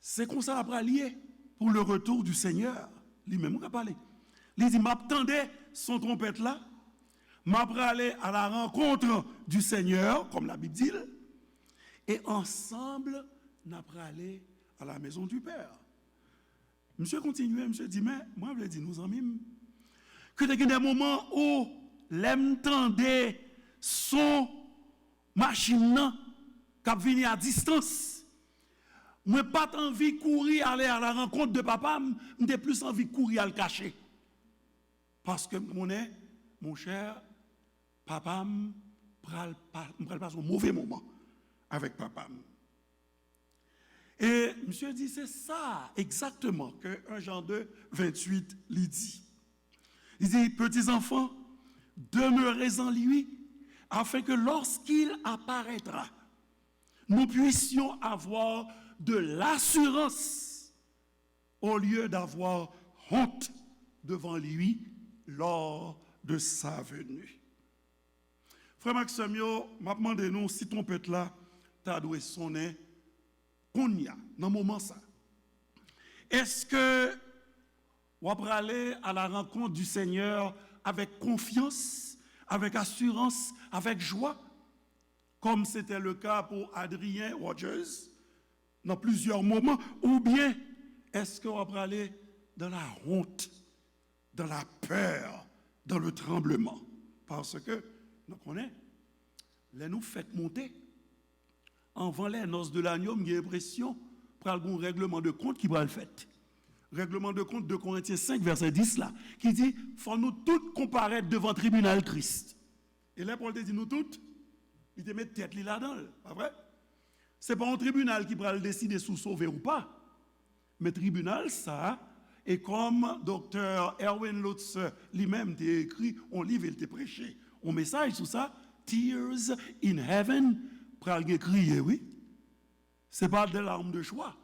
c'est comme ça après lié pour le retour du Seigneur. Lui-même on a parlé. Il dit m'attendais son trompette là. M'après aller à la rencontre du Seigneur, comme la Bible dit, et ensemble, n'après aller à la maison du Père. Monsieur continuait, monsieur dit, mais moi, je veux dire, nous amis, que il y a des moments où l'entendait son machine qui vient à distance. Moi, pas envie de courir aller à la rencontre de papa, j'ai plus envie de courir à le cacher. Parce que mon cher, papa pral passe un mauvais moment avec papa. Et monsieur dit, c'est ça exactement que 1 Jean 2, 28 lui dit. Il dit, petits enfants, demeurez en lui, afin que lorsqu'il apparaîtra, nous puissions avoir de l'assurance au lieu d'avoir honte devant lui lors de sa venue. Frère Maxime, m'a demandé nous si ton pète là t'a doué sonner qu'on y a dans le moment ça. Est-ce que on va aller à la rencontre du Seigneur avec confiance, avec assurance, avec joie, comme c'était le cas pour Adrien Rogers dans plusieurs moments, ou bien est-ce qu'on va aller dans la honte, dans la peur, dans le tremblement? Parce que nous connaissons, les nous faites monter. Avant les noces de l'agneau, j'ai l'impression pour un règlement de compte qui va le faire. Règlement de compte de Corinthiens 5, verset 10, là, qui dit faut nous toutes comparaître devant le tribunal Christ. Et là, Paul te dit nous toutes, il te met tête là-dedans, pas vrai? Ce n'est pas un tribunal qui va le décider si sauver ou pas. Mais tribunal, ça, et comme Dr. Erwin Lutz lui-même t'a écrit un livre, il t'a prêché un message sur ça, Tears in Heaven, pral crier, oui. Ce n'est pas des larmes de choix.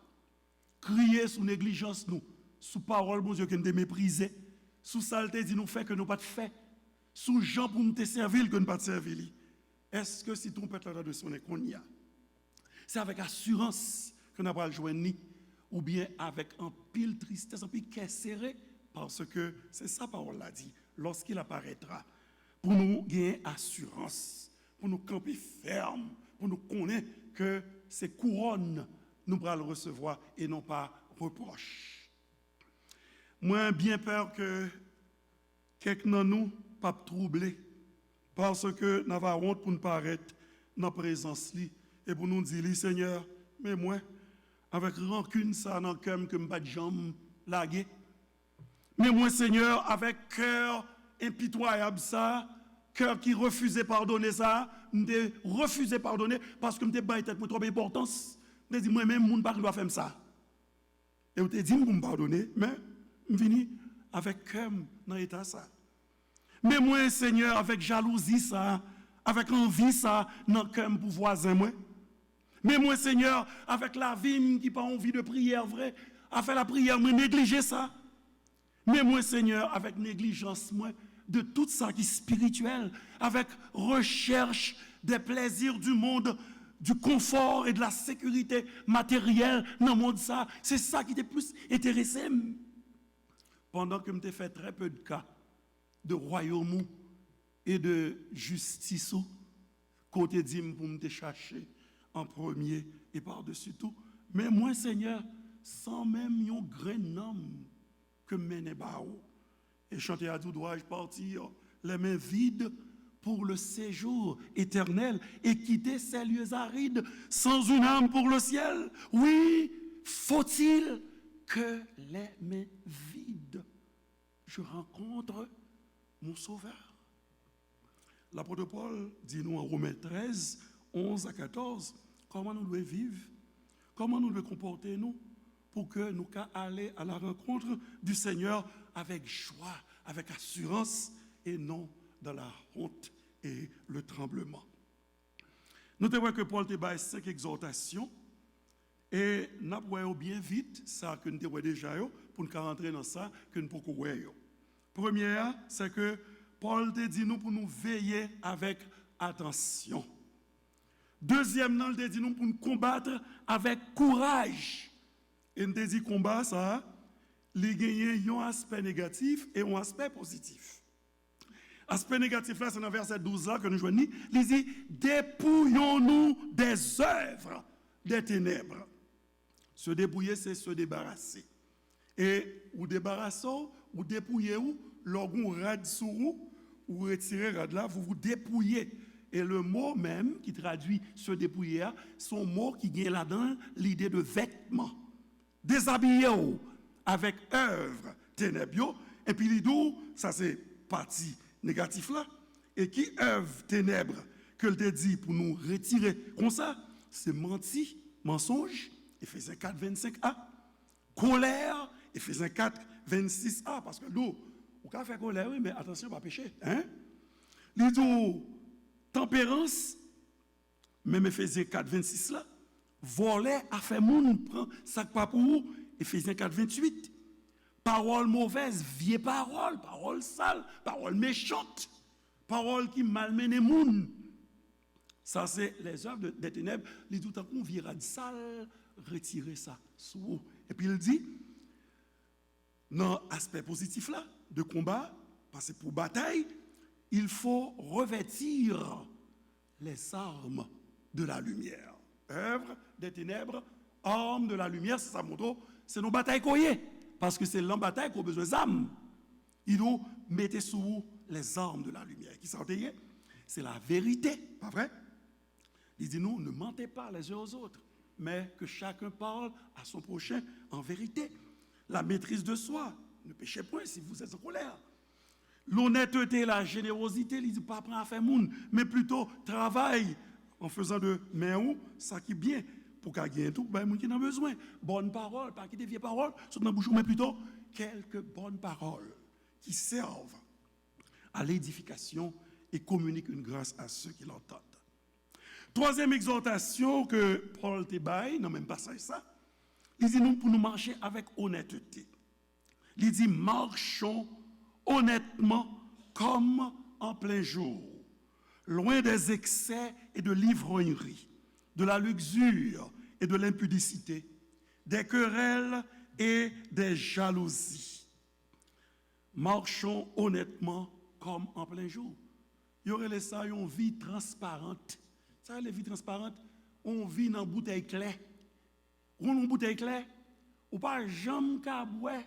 Crier sous négligence, nous, sous parole, mon Dieu, que nous te méprisé, sous saleté, dit nous fait que nous pas de fait, sous gens pour nous te servir, que nous pas de servir. Est-ce que si ton pète là de son qu'on y a? C'est avec assurance que nous pas le joindre, ou bien avec un pile tristesse, un pile caisse serré, parce que c'est ça parole l'a dit, lorsqu'il apparaîtra, pour nous gagner assurance, pour nous camper ferme, pour nous connaître que ces couronnes, nous pourrons le recevoir et non pas reproche. Moi, bien peur que quelqu'un de nous pas troublé, parce que nous avons honte pour nous paraître dans la présence li, et pour nous dire, Seigneur, mais moi, avec rancune, ça dans le cœur que je ne pas de jambes laguer. Mais moi, Seigneur, avec cœur impitoyable, ça, cœur qui refusait pardonner ça, je refusé pardonner parce que je me tête pour trop d'importance. Je dis moi-même, je ne dois pas faire ça. Et je te dis, je me pardonner, mais je viens avec cœur dans l'état ça. Mais moi, Seigneur, avec jalousie ça, avec envie ça, dans le cœur pour voisin moi. Mais moi, Seigneur, avec la vie qui n'a pas envie de prière vraie, à faire la prière, moi, négliger ça. Mais moi, Seigneur, avec négligence, moi, de tout ça qui est spirituel, avec recherche des plaisirs du monde, du confort et de la sécurité matérielle dans le monde, ça, c'est ça qui t'est plus intéressé. Pendant que je t'ai fait très peu de cas de royaume et de justice, côté d'hymne pour me chercher en premier et par-dessus tout. Mais moi, Seigneur, sans même un grain homme que mène bao. Et chanter à tout dois-je partir les mains vides pour le séjour éternel et quitter ces lieux arides sans une âme pour le ciel? Oui, faut-il que les mains vides je rencontre mon sauveur? L'apôtre Paul dit nous en Romains 13, 11 à 14, comment nous devons vivre, comment nous devons comporter nous pour que nous puissions aller à la rencontre du Seigneur avec joie, avec assurance et non dans la honte et le tremblement. Nous te voyons que Paul te baille 5 exhortations et nous voyons bien vite ça que nous te voyons déjà pour nous rentrer dans ça que nous pouvons voir. Première, c'est que Paul te dit nous pour nous veiller avec attention. Deuxième, il te dit nous pour nous combattre avec courage. Et nous te dit combat ça, il y a un aspect négatif et un aspect positif. Aspect négatif là, c'est dans verset 12 là que nous joignons. Il dit dépouillons-nous des œuvres des ténèbres. Se dépouiller, c'est se débarrasser. Et ou débarrasser, ou dépouiller, ou lorsqu'on rade sur vous, ou retirer rade là, vous vous dépouillez. Et le mot même qui traduit se dépouiller, c'est un mot qui vient là-dedans l'idée de vêtement. Déshabiller avec œuvre ténèbres. Et puis l'idée, ça c'est partie négative là. Et qui œuvre ténèbres que le te dit pour nous retirer comme ça, c'est menti, mensonge, Éphésiens 4, 25a. Colère, Éphésiens 4, 26a. Parce que nous, on peut faire colère, oui, mais attention, pas pécher. Hein? L'idée, tempérance, même Éphésiens 4, 26 là. Voler a fait moun, prend sac pas pour vous, Éphésiens 4, 28. Parole mauvaise, vieille parole, parole sale, parole méchante, parole qui malmène moun. Ça, c'est les œuvres des ténèbres. Les tout à coup, on vira de sale, retirer ça sous vous. Et puis il dit, dans l'aspect positif là, de combat, parce que pour bataille, il faut revêtir les armes de la lumière. Œuvre des ténèbres, armes de la lumière, c'est ça mon dos, c'est nos batailles qu'on y est. Parce que c'est l'en bataille qu'on a besoin d'armes. Il nous mettait sous vous les armes de la lumière. Qui s'entendait? C'est la vérité, pas vrai? Il dit nous, ne mentez pas les uns aux autres, mais que chacun parle à son prochain en vérité. La maîtrise de soi, ne péchez point si vous êtes en colère. L'honnêteté, la générosité, il dit pas prendre à faire moun, mais plutôt travail en faisant de main ou ça qui est bien pour qu'il y ait tout, ben moun qui en a besoin. Bonne parole, pas qui des vieilles paroles, sont dans bouche mais plutôt quelques bonnes paroles qui servent à l'édification et communiquent une grâce à ceux qui l'entendent. Troisième exhortation que Paul te baille, non même pas ça et ça, il dit nous pour nous marcher avec honnêteté. Il dit marchons honnêtement comme en plein jour, loin des excès et de l'ivrognerie, de la luxure et de l'impudicité, des querelles et des jalousies. Marchons honnêtement comme en plein jour. Il y aurait les ça une vie transparente. Ça, les vies transparentes, on vit dans une bouteille claire. On a une bouteille claire, ou pas jamais qu'à boire,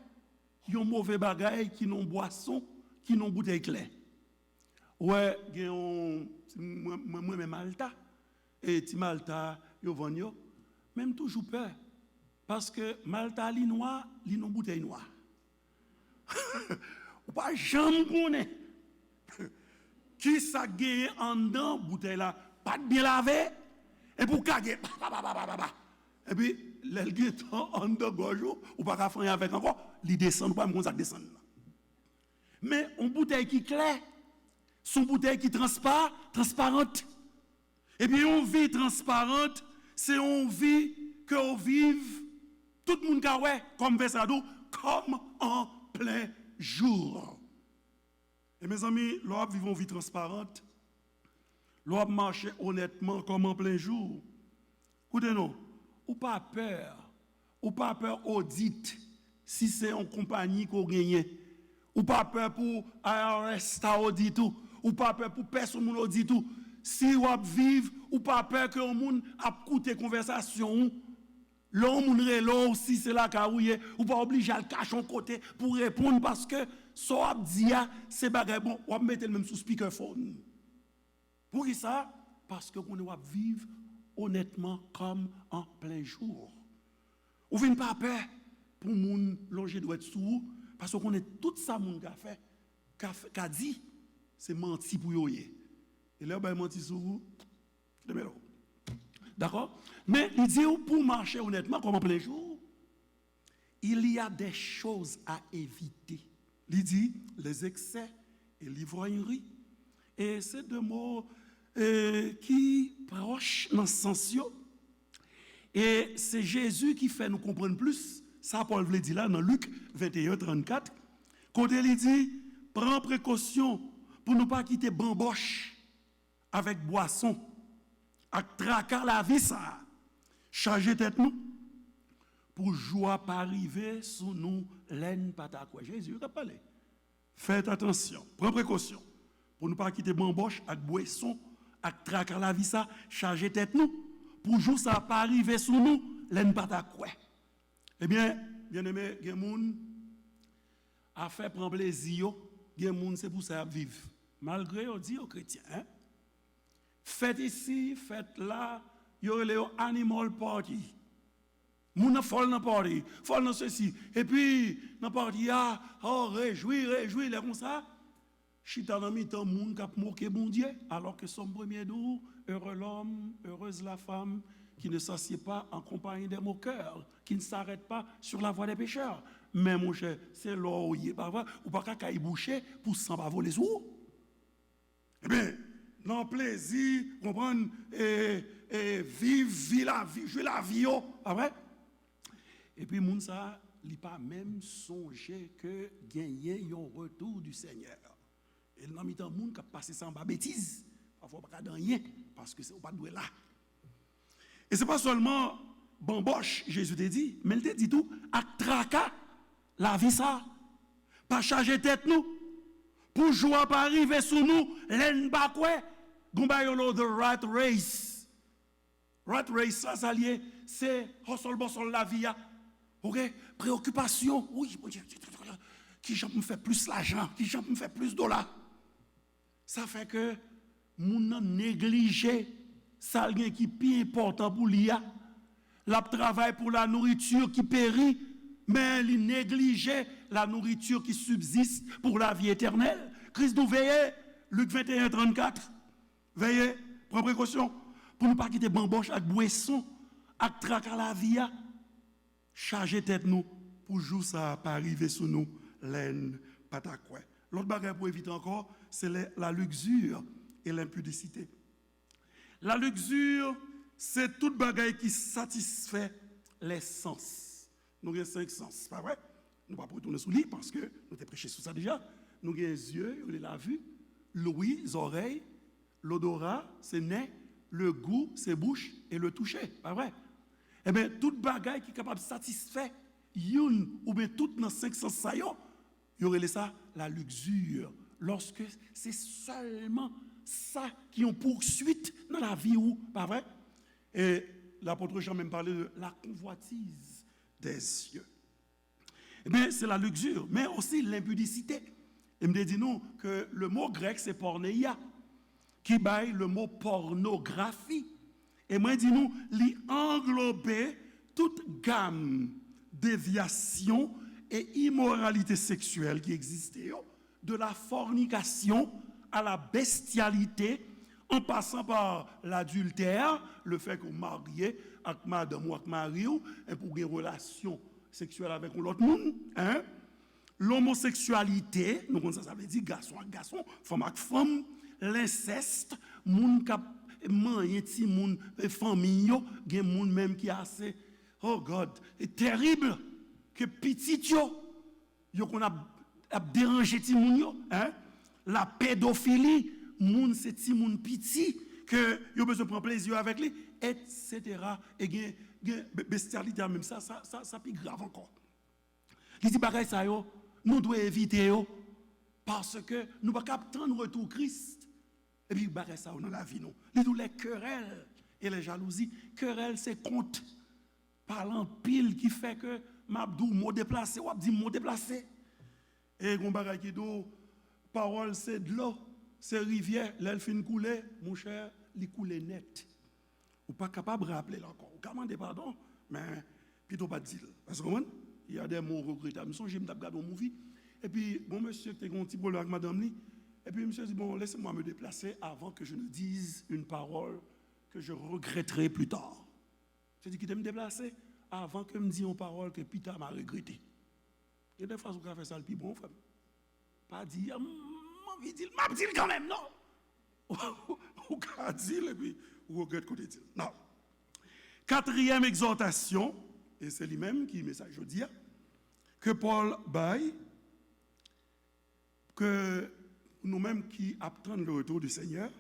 qui ont mauvais bagaille, qui n'ont boisson, qui n'ont bouteille claire. Ouais, moi-même Malta, et ti Malta, yo vanyo, même toujours peur, parce que Malta li noir, li non bouteille noire. Ou pas jamais connaît. Qui ça gagne en dedans bouteille là, pas de bien lavé, et pour caguer, et puis l'elgue en dedans gorge, ou pas qu'à faire avec encore, li descend, ou pas comme ça descend. Mais on bouteille qui claire, son bouteille qui transparente. Et puis on vie transparente, c'est on vie que on vive tout le monde comme Versado, comme en plein jour. Et mes amis, l'on vit une vie transparente, l'on marche honnêtement comme en plein jour. Écoutez-nous, ou pas peur audit si c'est en compagnie qu'on gagne. Ou pas peur pour ARS audit tout, ou pas peur pour personne audit tout. Si vous vivez, ou pas peur que le monde a écouté conversation, l'homme relo si c'est la carouille, ou pas obligé à le cacher en côté pour répondre parce que soit dit c'est bagay bon, ou mettre même sous speakerphone. Pour qui ça? Parce que qu'on doit vivre honnêtement comme en plein jour. Ou vient pas peur pour moun longer doit être sous parce qu'on est tout ça moun qu'a fait qu'a dit c'est menti pour yo. Et là ben menti sur vous. D'accord? Mais il dit pour marcher honnêtement comme en plein jour, il y a des choses à éviter. Il dit les excès et l'ivrognerie. Et c'est deux mots qui proches dans ce sens. Et c'est Jésus qui fait nous comprendre plus. Ça, Paul veut dire là dans Luc 21, 34. Quand il dit, prends précaution pour ne pas quitter bamboche avec boisson, avec tracas la vie, ça. Charger tête nous. Pour joie pas arriver sous nous, laine pas ta quoi. Jésus a parlé. Faites attention, prends précaution pour ne pas quitter bamboche avec boisson, avec tracas la vie, ça. Charger tête nous. Pour jour ça pas arriver sous nous, laine pas ta quoi. Eh bien, bien-aimé, gen moun a fait prendre plaisir, gen moun c'est pour ça vivre. Malgré on dit aux chrétiens, hein? Faites ici, faites là, yo le animal party. Moun a folle dans party, folle dans ceci. Et puis dans party oh réjouir les comme ça. Chita dans mi-temps moun k'ap moquer bon Dieu alors que son premier doux, heureux l'homme, heureuse la femme qui ne s'assied pas en compagnie des moqueurs, qui ne s'arrête pas sur la voie des pécheurs. Mais mon cher, c'est là où il est pas vrai, ou pas qu'à y boucher pour s'en pas voler sous. Eh bien, dans le plaisir, comprendre, vivre la vie, jouer la vie, pas vrai? Et puis, moun ça, il n'a pas même songé que gagner un retour du Seigneur. Et dans le temps, moun qui a passé ça en bas bêtise, parfois pas dans rien, parce que c'est pas doué là. Et ce n'est pas seulement bamboche, Jésus t'a dit, mais il t'a dit tout, à tracas, la vie ça, pas charger tête nous, pour jouer pas arriver sous nous, l'en bakwe, gombayolo the rat race. Rat race, ça lié, c'est hustle bossol la vie, ok? Préoccupation, oui, qui j'en me fait plus l'argent, qui j'en me fait plus dollars. Ça fait que moun négligé ça qui est plus important pour l'IA. La travail pour la nourriture qui périt, mais il néglige la nourriture qui subsiste pour la vie éternelle. Christ nous veillez, Luc 21, 34. Veillez, prends précaution, pour ne pas quitter bamboche avec boisson, avec tracas la vie. Chargez tête nous, pour jour ça pas arriver sous nous, laine, patakoué. L'autre bagage pour éviter encore, c'est la luxure et l'impudicité. La luxure, c'est toute bagaille qui satisfait les sens. Nous avons 5 sens, pas vrai? Nous ne pouvons pas retourner sous lit parce que nous avons prêché sur ça déjà. Nous avons les yeux, la vue, l'ouïe, les oreilles, l'odorat, c'est nez, le goût, c'est bouche et le toucher, pas vrai? Eh bien, toute bagaille qui est capable de satisfaire une ou bien toutes nos 5 sens saillants, il y aurait ça, la luxure. Lorsque c'est seulement ça qui ont poursuite dans la vie ou pas vrai? Et l'apôtre Jean même parlait de la convoitise des yeux. Eh bien, c'est la luxure, mais aussi l'impudicité. Il me dit non que le mot grec c'est porneia, qui baille le mot pornographie. Et moi dis nous, l'y englober toute gamme déviation et immoralité sexuelle qui existait, de la fornication à la bestialité, en passant par l'adultère, le fait qu'on marie avec madame ou avec mari, et pour une relation sexuelle avec l'autre monde, hein? L'homosexualité, nous ça veut dire garçon avec garçon, femme avec femme, l'inceste, moun k'ap manye ti moun famille yo, gen moun même qui a assez, oh God, c'est terrible que petit yo qu'on a dérangé ti moun yo, hein? La pédophilie, moun c'est ti moun petit que yo besoin prendre plaisir avec lui, etc. Et gen bestialité même ça plus grave encore. Il dit pareil ça yo, nous devons éviter yo parce que nous pas capable de retour Christ. Et puis pareil ça dans la vie nous. Les querelles et les jalousies, querelles c'est compte parlant pile qui fait que m'abdou mot déplacé ou dit mot déplacé. Et gon bagay qui do parole c'est de l'eau ces rivières, l'elfine coulée, mon cher, les coulées net. Ou pas capable de rappeler encore. Ou demander pardon, mais plutôt pas dire. Parce que il y a des mots regrettables. Je me regarde un movie. Et puis, bon, monsieur, tu as un petit problème avec madame Li. Et puis, monsieur dit, bon, laissez-moi me déplacer avant que je ne dise une parole que je regretterai plus tard. Je dis qu'il me déplacer avant que je me dise une parole que Peter m'a regretté. Il y a des fois où on fait ça le plus bon, femme. Pas dire, m'a dit quand même, non. Ou qu'a dit, et puis, ou regrette côté dit. Non. Quatrième exhortation, et c'est lui-même qui message je dis, que Paul baille, que nous-mêmes qui attendons le retour du Seigneur,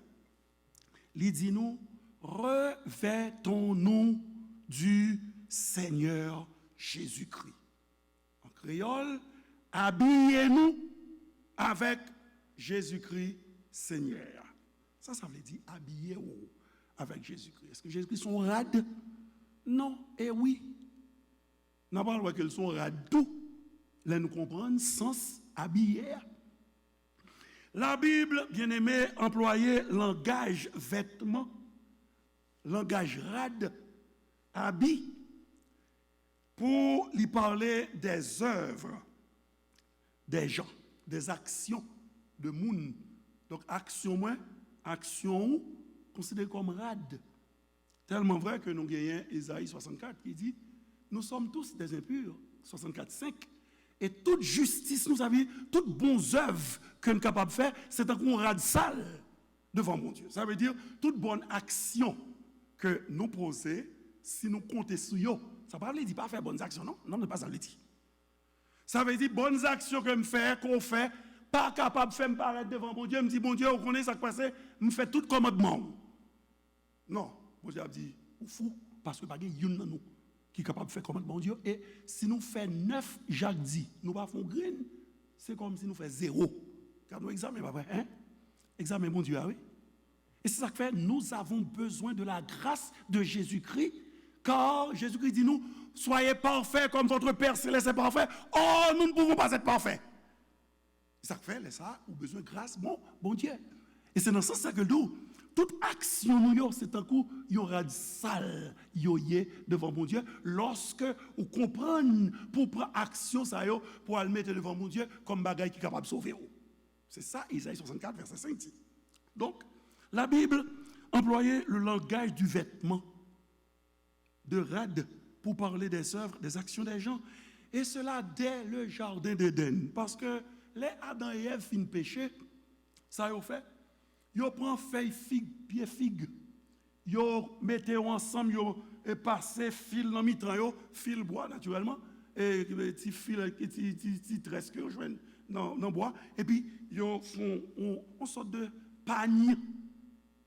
il dit nous, revêtons-nous du Seigneur Jésus-Christ. En créole, habillez-nous avec Jésus-Christ Seigneur. Ça veut dire habillez-vous avec Jésus-Christ. Est-ce que Jésus-Christ sont rades? Non, et oui. N'a pas le droit qu'elles sont rades tout. Là, nous comprenons sens habillé. La Bible, bien aimé, employait langage vêtement, langage rade, habit, pour lui parler des œuvres, des gens, des actions, de moun. Donc, action, considérée comme rade. Tellement vrai que nous gagnons Isaïe 64 qui dit, nous sommes tous des impurs, 64:5. Et toute justice, nous savons, toutes bonnes œuvres que nous sommes capables de faire, c'est un coup rade sale devant mon Dieu. Ça veut dire, toute bonne action que nous posons, si nous comptons sur eux, ça ne veut pas faire bonnes actions, non? Non, ce n'est pas ça le dit. Ça veut dire, bonnes actions que nous faisons, qu'on fait, pas capable de faire me paraître devant mon Dieu, me dit, bon Dieu, vous connaissez ça qui passe, me fait tout commandement. Non, mon Dieu a dit, ou fou, parce que pas qu'il y a nous qui est capable de faire commandement Dieu. Et si nous faisons 9, Jacques dit, nous ne faisons pas green, c'est comme si nous faisons 0. Car nous examen, pas vrai, hein? Examen, mon Dieu, ah oui. Et c'est ça que fait, nous avons besoin de la grâce de Jésus-Christ, car Jésus-Christ dit nous, soyez parfaits comme votre Père Céleste est parfait. Oh, nous ne pouvons pas être parfaits. C'est ça que fait, ça, ou besoin de grâce, bon Dieu. Et c'est dans ce sens que nous, toute action nous, c'est un coup, il y aura de sale, devant mon Dieu, lorsque vous comprenez pour prendre action, ça y est, pour le mettre devant mon Dieu, comme bagaille qui est capable de sauver. C'est ça, Isaïe 64, verset 5 dit. Donc, la Bible employait le langage du vêtement, de rade, pour parler des œuvres, des actions des gens. Et cela dès le jardin d'Éden. Parce que les Adam et Ève finissent péché, ça y est fait. Yo prend feuille figue, pied figue. Yo mettez ensemble, yo et passez fil dans mitran yo, fil bois naturellement et petit fil petit tresse que joignent dans bois et puis yo font on sorte de panier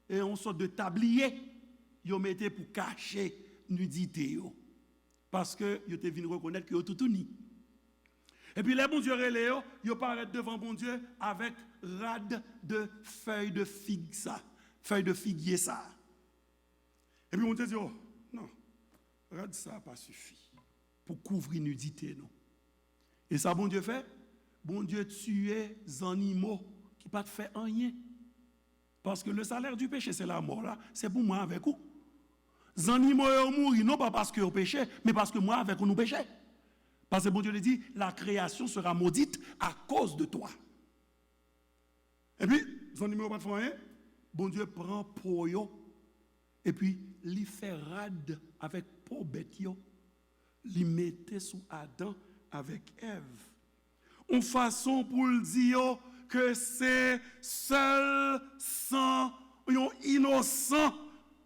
et on sorte de tablier. Yo mettez pour cacher nudité yo. Parce que yo te vinn reconnaître que yo tout uni. Et puis les bon Dieu relé yo paraît devant bon Dieu avec rade de feuilles de figue ça, feuilles de figuier ça. Et puis on te dit oh non, rade ça pas suffi pour couvrir nudité non. Et ça bon Dieu fait, bon Dieu tuer les animaux qui pas fait rien. Parce que le salaire du péché c'est la mort là, c'est pour moi avec vous. Les animaux ont mouru non pas parce qu'ils ont péché, mais parce que moi avec vous nous péché. Parce que bon Dieu le dit, la création sera maudite à cause de toi. Et puis, les animaux pas de rien, bon Dieu prend pour eux, et puis, il fait rade avec pour bête, il mettait sous Adam avec Ève. En façon pour le dire que c'est seul sang, yon innocent,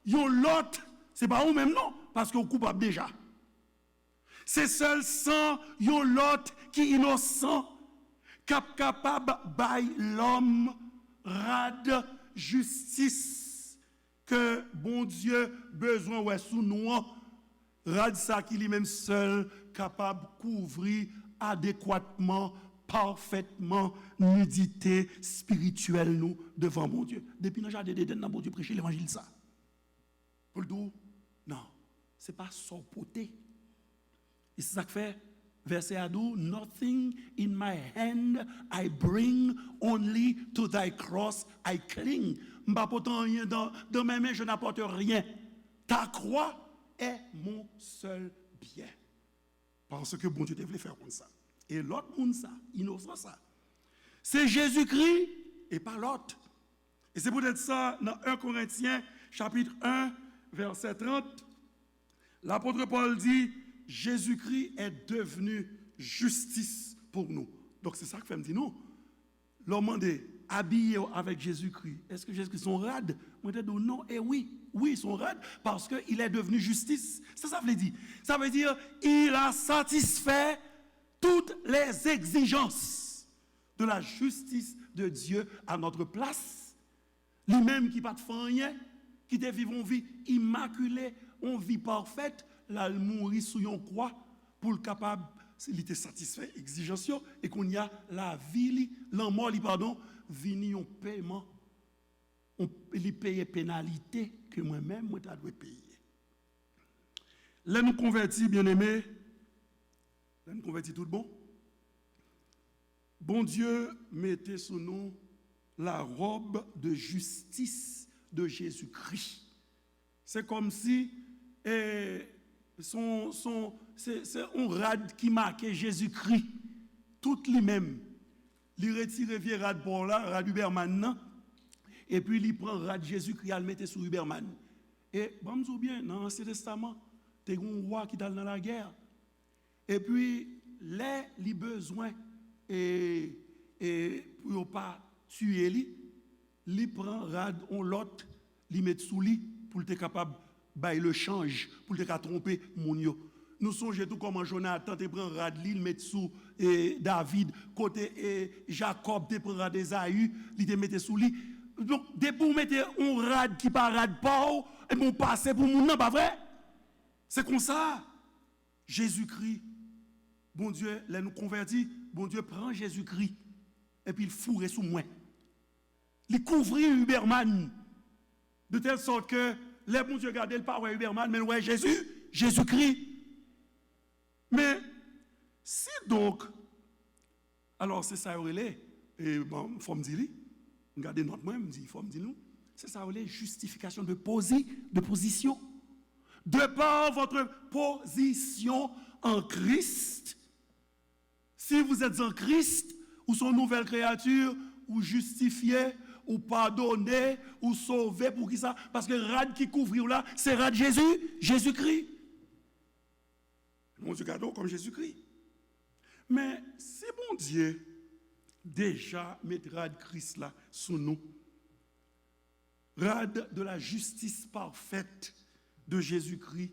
yon l'autre, c'est pas vous même non, parce que vous coupable déjà. C'est seul sang, yon l'autre qui innocent, capable by l'homme rade justice que bon Dieu besoin ouais sous nous rade ça qui lui même seul capable couvrir adéquatement parfaitement nudité spirituelle nous devant bon Dieu. Depuis dans jardin d'Éden, bon Dieu prêcher l'évangile ça. Pour le dire non, c'est pas son poté. Et c'est ça que fait verset à nous, nothing in my hand I bring, only to thy cross I cling. M'apportant rien dans mes mains, je n'apporte rien. Ta croix est mon seul bien. Parce que bon Dieu devait faire comme ça. Et l'autre monde ça, innocent ça. C'est Jésus-Christ et pas l'autre. Et c'est peut-être ça, dans 1 Corinthiens, chapitre 1, verset 30, l'apôtre Paul dit, Jésus-Christ est devenu justice pour nous. Donc c'est ça que fait me dire, non. L'homme dit, habillé avec Jésus-Christ. Est-ce que Jésus-Christ sont rades? Moi, je dis non, et oui, ils sont rades parce qu'il est devenu justice. Ça veut dire. Ça veut dire, il a satisfait toutes les exigences de la justice de Dieu à notre place. Lui-même qui n'a pas de rien, qui te vivre une vie immaculée, une vie parfaite, là, il mourit sous une croix pour le capable, il était satisfait, exigence, et qu'on y a la vie, l'amour, pardon, vini un paiement, il paye pénalité que moi-même, moi, je dois payer. Là, nous convertis, bien-aimés, là, nous convertis tout bon. Bon Dieu mettait sur nous la robe de justice de Jésus-Christ. C'est comme si c'est un rad qui marquait Jésus-Christ, tout lui-même. Il retire vieux rad pour là, rad Uberman, et puis il prend rad Jésus-Christ, il le mettait sur Uberman. Et, bon, nous bien, dans l'Ancien Testament, il y a un roi qui est dans la guerre. Et puis, les besoins, et pour ne pas tuer lui, il prend rad, on l'autre, il met sous lui, pour être capable de le change, pour être tromper mon yo. Nous songeons tout comme Jonathan te prend rad li, il met sous David, côté Jacob te prend rad Esaü, il te mette sous lui. Donc, dès pour mettre un rad qui pas rad pas, et mon passé pour mon non, pas vrai? C'est comme ça. Jésus-Christ, bon Dieu, là nous convertit, bon Dieu prend Jésus-Christ, et puis il fourre sous moi. Il couvrit Uberman, de telle sorte que les bon Dieu regardent pas ouais Uberman, mais ouais Jésus-Christ. Mais si donc, alors c'est ça relais, et bon, il faut me dire, regardez notre moi, il faut me dire nous, c'est ça relais justification de position. De par votre position en Christ, si vous êtes en Christ, ou son nouvelle créature, ou justifié, ou pardonné, ou sauvé, pour qui ça? Parce que rad qui couvre là, c'est rad Jésus-Christ. Mon Dieu cadeau comme Jésus-Christ. Mais si bon Dieu déjà met rad Christ là sous nous, rad de la justice parfaite de Jésus-Christ,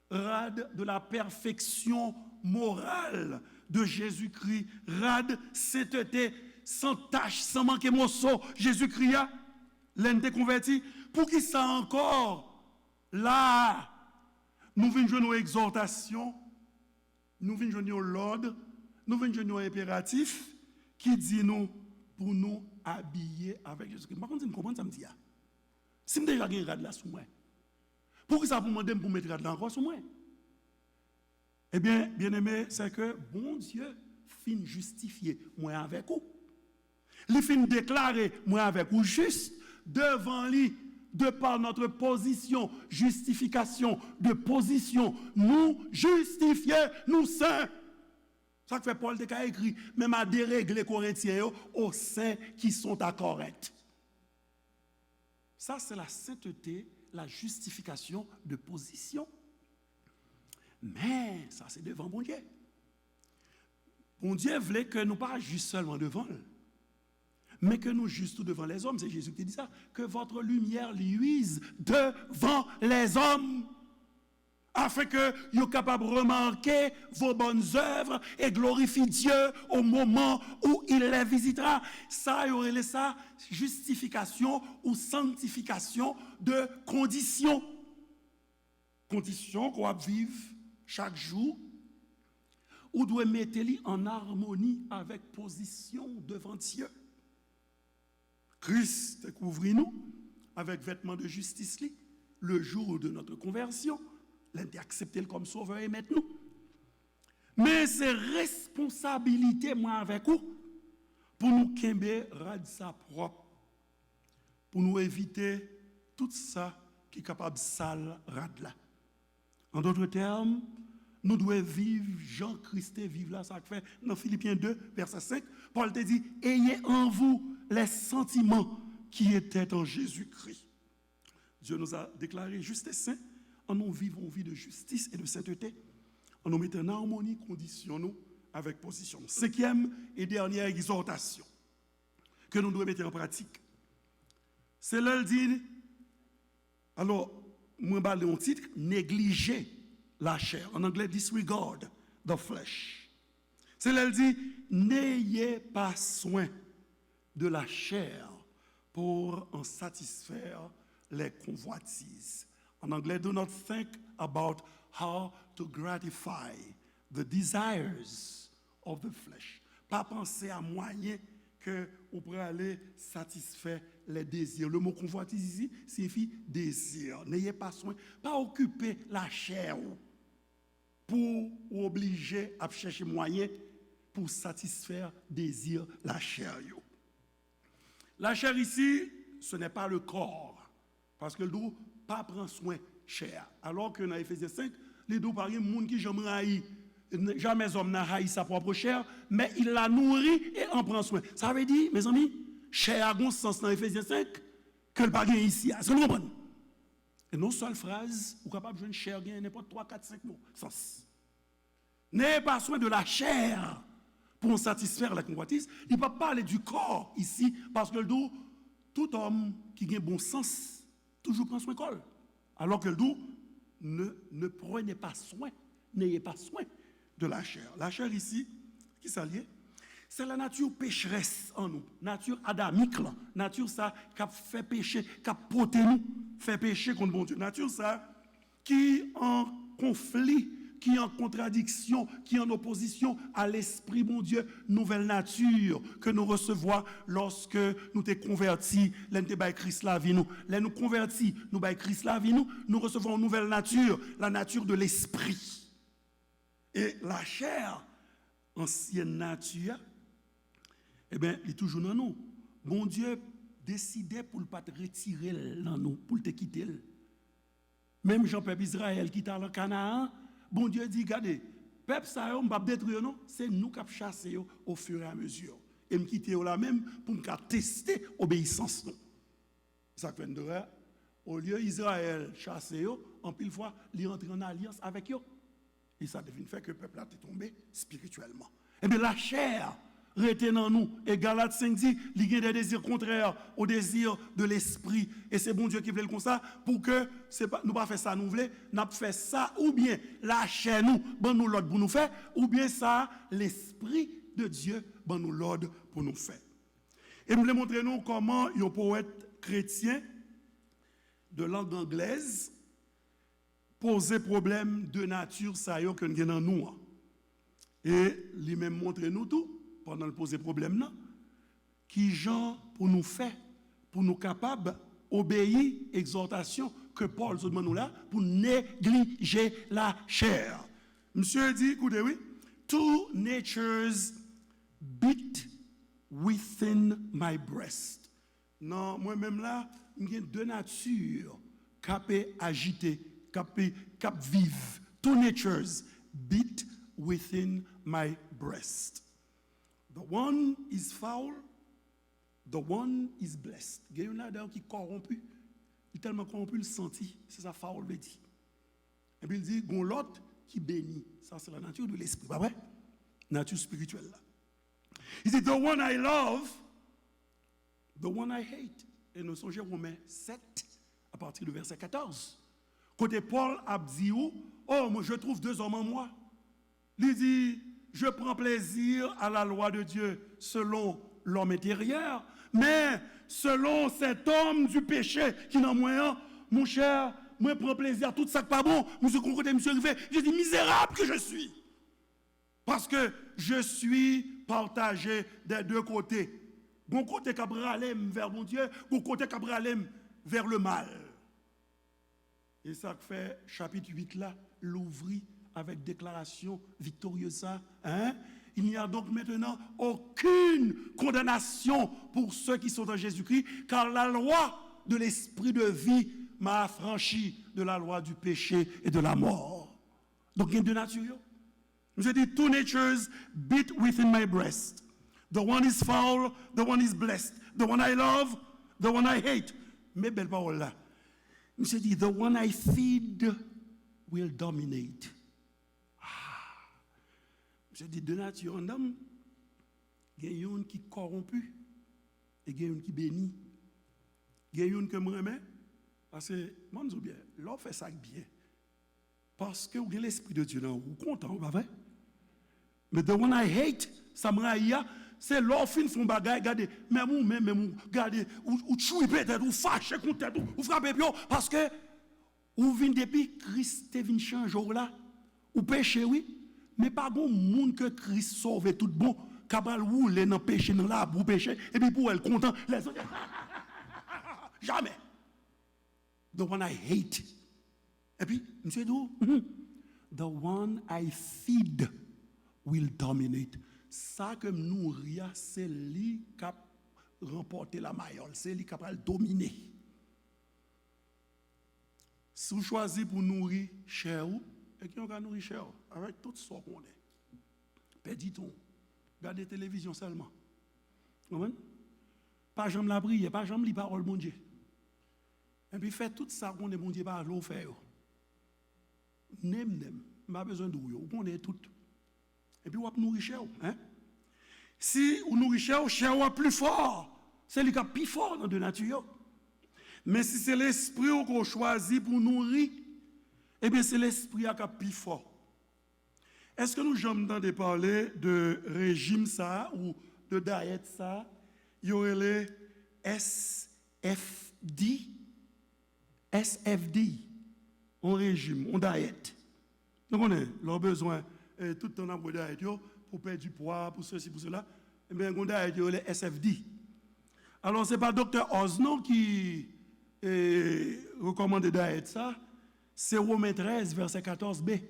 rad de la perfection morale de Jésus-Christ, rad sainteté, sans tache, sans manquer morceau, Jésus-Christ a l'un converti. Pour qui ça encore? Là, nous venons jouer nos exhortations, nous venons jouer nos l'ordre, nous venons jouer nos impératifs qui dit nous pour nous habiller avec Jésus-Christ. Par contre, vous comprenez ça me dit? Si je déjà gagné rad là sous moi, pour que ça vous demande pour mettre rad là encore sous moi? Eh bien, bien-aimé, c'est que bon Dieu fin justifier moi avec vous. Il fin déclarer moi avec vous juste devant lui, de par notre position, justification de position, nous justifier, nous saints. Ça que fait Paul a écrit, même à dérégler Corinthiens aux saints qui sont à Corinthe. Ça, c'est la sainteté, la justification de position. Mais ça, c'est devant bon Dieu. Bon Dieu voulait que nous pas juste seulement devant lui, mais que nous juste devant les hommes. C'est Jésus qui dit ça. Que votre lumière luise devant les hommes, afin que vous soyez capables de remarquer vos bonnes œuvres et glorifier Dieu au moment où il les visitera. Ça, il y aurait ça, justification ou sanctification de conditions. Conditions qu'on va vivre chaque jour, ou doit mettre en harmonie avec position devant Dieu. Christ couvre-nous avec vêtements de justice le jour de notre conversion, l'un accepté comme sauveur et maître nous. Mais c'est responsabilité, moi, avec vous, pour nous kembe rad sa propre, pour nous éviter tout ça qui est capable de sale rad là. En d'autres termes, nous devons vivre, Jean-Christ vive là, ça fait dans Philippiens 2, verset 5, Paul te dit, ayez en vous les sentiments qui étaient en Jésus-Christ. Dieu nous a déclaré juste et saint, en nous vivons une vie de justice et de sainteté, en nous mettant en harmonie, conditionnons avec position. 5e et dernière exhortation que nous devons mettre en pratique. C'est là, il dit, alors, moi, je vais un titre, négliger la chair. En anglais, disregard the flesh. C'est là, il dit, n'ayez pas soin de la chair pour en satisfaire les convoitises. En anglais, do not think about how to gratify the desires of the flesh. Pas penser à moyen que on pourrait aller satisfaire les désirs. Le mot convoitise ici signifie désir. N'ayez pas soin, pas occuper la chair pour obliger à chercher moyen pour satisfaire désir la chair. La chair ici, ce n'est pas le corps, parce que le dos pas prend soin chair. Alors que dans Éphésiens 5, les dos par exemple, monde qui jamais haï, jamais homme n'a haï sa propre chair, mais il la nourrit et en prend soin. Ça veut dire, mes amis, chair a un sens dans Éphésiens 5 que le pas gain ici. Est-ce que vous comprenez? Et non seule phrase, ou capable de jouer une chair gain n'importe 3, 4, 5 mots. Sens. N'ayez pas soin de la chair pour satisfaire la convoitise. Il ne peut pas parler du corps ici, parce que le dos, tout homme qui a bon sens, toujours prend soin de col. Alors que le dos, ne prenez pas soin, n'ayez pas soin de la chair. La chair ici, qui s'allie, c'est la nature pécheresse en nous, nature adamique, là. Nature ça qui a fait pécher, qui a porté nous, fait pécher contre bon Dieu. Nature ça qui en conflit, qui en contradiction, qui en opposition à l'esprit, mon Dieu, nouvelle nature que nous recevons lorsque nous t'es convertis, nous t'es by Christ la vie nous. Là nous convertis, nous by Christ la vie nous recevons une nouvelle nature, la nature de l'esprit. Et la chair, ancienne nature, eh bien, il est toujours dans nous. Bon Dieu décidait pour ne pas te retirer dans nous, pour te quitter. Même Jean-Peuple Israël qui t'a le Canaan, bon Dieu dit, regardez, peuple ça, on va détruire, non? C'est nous qui avons chassé au fur et à mesure. Et me quitter là même pour me tester l'obéissance. Ça fait de vrai. Au lieu d'Israël chasser, en pile fois, il entre en alliance avec eux. Et ça devine fait que le peuple a été tombé spirituellement. Eh bien, la chair rete dans nous. Et Galates 5 dit, il y a des désirs contraires aux désirs de l'esprit. Et c'est bon Dieu qui voulait le comme ça, pour que nous pas fait ça nous voulons, nous fait ça, ou bien la chair nous, bon nous l'ordre pour nous faire, ou bien ça, l'esprit de Dieu, bon nous l'ordre pour nous faire. Et je voulais montrer nous comment un poète chrétien de langue anglaise poser problème de nature ça y est que nous avons dans nous. Et lui-même montrer nous tout pendant le poser problème là, qui genre pour nous faire, pour nous capables obéir exhortation que Paul se demande nous là pour négliger la chair. Monsieur dit, écoutez, oui, two natures beat within my breast. Non, moi-même là, il y a deux natures qui agiter, qui vivent. Two natures beat within my breast. The one is foul, the one is blessed. Il y a un là qui est corrompu. Il est tellement corrompu, il sentit. C'est ça, foul, veut dire. Et puis il dit, il y a l'autre qui bénit. Ça, c'est la nature de l'esprit. Pas vrai? Nature spirituelle là. Il dit, the one I love, the one I hate. Et nous songez Romains 7, à partir du verset 14. Côté Paul a dit, oh, moi je trouve deux hommes en moi. Il dit, je prends plaisir à la loi de Dieu selon l'homme intérieur, mais selon cet homme du péché qui n'a moyen, mon cher, moi je prends plaisir à tout ça qui n'est pas bon. Monsieur Concorde, monsieur Rivet, je dis misérable que je suis. Parce que je suis partagé des deux côtés. Bon côté cabralem vers mon Dieu, bon côté cabralem vers le mal. Et ça fait chapitre 8 là, l'ouvrit avec déclaration victorieuse ça, hein? Il n'y a donc maintenant aucune condamnation pour ceux qui sont en Jésus-Christ, car la loi de l'esprit de vie m'a affranchi de la loi du péché et de la mort. Donc il y a deux natures. Je dis, two natures beat within my breast. The one is foul, the one is blessed. The one I love, the one I hate. Mais belle parole là. Je dis, the one I feed will dominate. Je dis, de nature en homme, il y a une qui corrompu et il y a une qui bénit. Il y a une que moi remets, parce que, moi, je dis bien, l'on fait ça bien. Parce que vous avez l'esprit de Dieu, vous êtes content, pas vrai? Mais the one I hate, ça me raille, c'est l'offre font bagaille, regardez, même, regardez, ou tuez peut-être, ou fâchez contre tête, ou frappez bien, parce que, ou vient depuis Christ te vient changer là, ou péché, oui, mais pas bon monde que Christ sauve tout bon, capable rouler dans péché, dans l'arbre, ou péché, et puis pour elle content, les autres, jamais. The one I hate. Et puis, monsieur Dou, the one I feed will dominate. Ça que nous nourrir, c'est lui qui a remporté la maillole, c'est lui qui a dominer. Si vous choisissez pour nourrir cher, et qui on va nourrir cher avec tout ce qu'on est. Péditon, regardez la télévision seulement. Pas jamais la prière, pas jamais la parole de mon Dieu. Et puis fait tout ça qu'on est mon Dieu par l'eau faire. Nem, pas besoin de vous, on est tout. Et puis, on va nourrir cher. Hein? Si on nourrit cher est plus fort. C'est le cas plus fort dans de nature. Mais si c'est l'esprit qu'on choisit pour nourrir, eh bien, c'est l'esprit qui est plus fort. Est-ce que nous j'entends parler de régime ça ou de diète ça? Il y aurait les SFD, un régime, un diète. Donc, on a leur besoin tout le temps dans le diète pour perdre du poids, pour ceci, pour cela. Eh bien, on a les SFD. Alors, ce n'est pas Dr. Oz, non, qui recommande de diète ça. C'est Romains 13, verset 14b.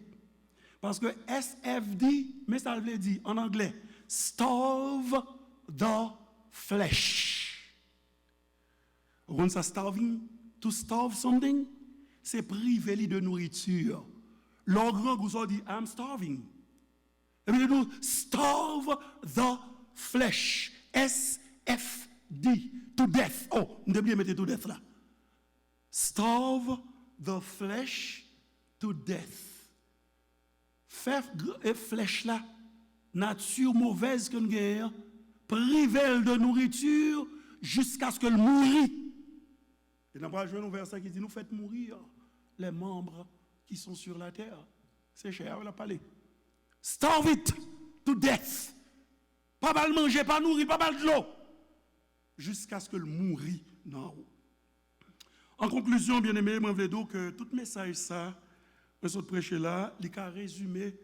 Parce que SFD, mais ça veut dire en anglais, starve the flesh. When ça starving, to starve something, c'est priver de nourriture. Leur grand gousson dit, I'm starving. Et puis, nous, starve the flesh. SFD, to death. Oh, on devrait mettre to death là. Starve the flesh to death. Faire flèche là, nature mauvaise que nous gagnons, priver de nourriture jusqu'à ce que le mourit. Et dans le un verset qui dit, nous faites mourir les membres qui sont sur la terre. C'est cher, on a parlé. Starve it to death. Pas mal manger, pas nourrir, pas mal de l'eau. Jusqu'à ce que le mourit. Non. En conclusion, bien aimé, moi, je veux dire que tout message ça, je suis prêché là, il est résumé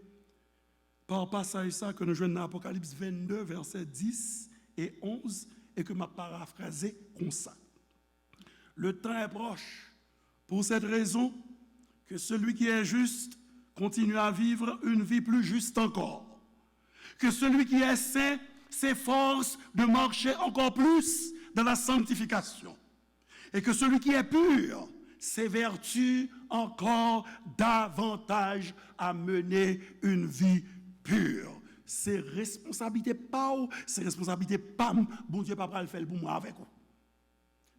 par passage ça que nous jouons dans Apocalypse 22, versets 10 et 11, et que m'a paraphrasé comme ça. Le temps est proche. Pour cette raison, que celui qui est juste continue à vivre une vie plus juste encore. Que celui qui est saint s'efforce de marcher encore plus dans la sanctification. Et que celui qui est pur s'évertue encore davantage à mener une vie pure. C'est responsabilité pas ou, c'est responsabilité pas, bon Dieu pas le faire pour moi avec vous.